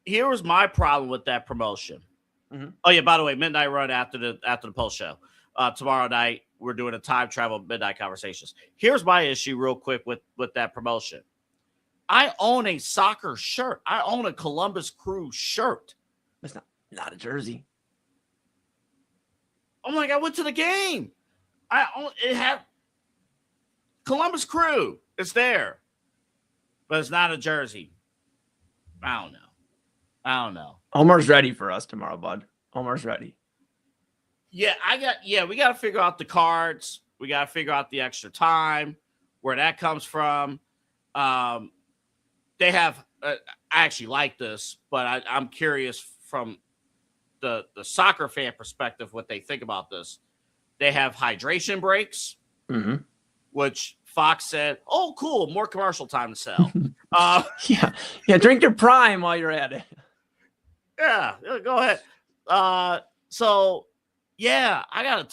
Here was my problem with that promotion. Mm-hmm. Oh, yeah, by the way, Midnight Run after the post show. Tomorrow night, we're doing a time travel Midnight Conversations. Here's my issue real quick with that promotion. I own a soccer shirt. I own a Columbus Crew shirt. It's not a jersey. I'm like, I went to the game. It had Columbus Crew. It's there. But it's not a jersey. I don't know. Omar's ready for us tomorrow, bud. Omar's ready. Yeah, we got to figure out the cards. We got to figure out the extra time, where that comes from. They have, I actually like this, but I'm curious from the soccer fan perspective what they think about this. They have hydration breaks, which Fox said, oh, cool, more commercial time to sell. Yeah, drink your Prime while you're at it. Yeah, go ahead. So yeah, I got a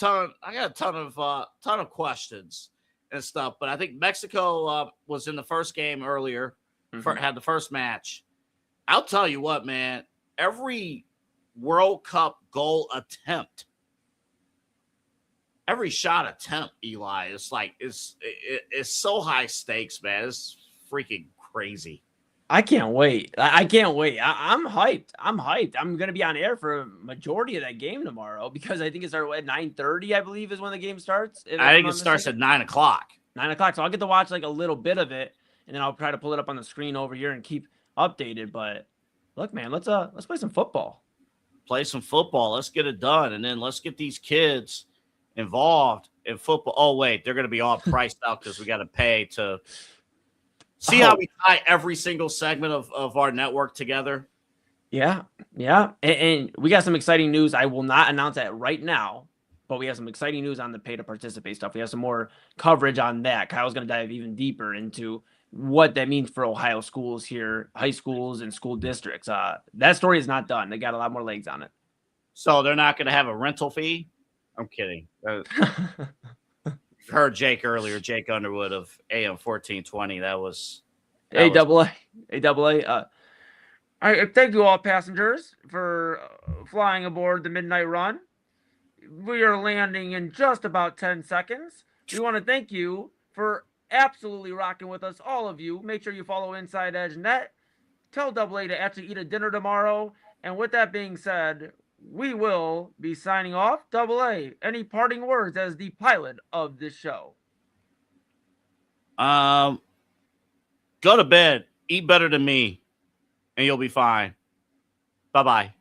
ton of questions and stuff, but I think Mexico was in the first game earlier, had the first match. I'll tell you what, man, every World Cup goal attempt, every shot attempt, Eli, it's so high stakes, man. It's freaking crazy. I can't wait. I can't wait. I'm hyped. I'm going to be on air for a majority of that game tomorrow because I think it starts at 9:30, I believe, is when the game starts. I think it starts at 9 o'clock. 9 o'clock. So I'll get to watch like a little bit of it, and then I'll try to pull it up on the screen over here and keep updated. But look, man, let's play some football. Play some football. Let's get it done, and then let's get these kids involved in football. Oh wait, they're going to be all priced out because we got to pay to. See how we tie every single segment of our network together? Yeah. And we got some exciting news. I will not announce that right now, but we have some exciting news on the pay to participate stuff. We have some more coverage on that. Kyle's going to dive even deeper into what that means for Ohio schools here, high schools and school districts. That story is not done. They got a lot more legs on it. So they're not going to have a rental fee? I'm kidding. Heard Jake earlier, Jake Underwood of AM 1420. That was AAA. I thank you all passengers for flying aboard the Midnight Run. We are landing in just about 10 seconds. We want to thank you for absolutely rocking with us, all of you. Make sure you follow Inside Edge Net. Tell AA to actually eat a dinner tomorrow. And with that being said, we will be signing off. AA, any parting words as the pilot of this show? Go to bed, eat better than me, and you'll be fine. Bye-bye.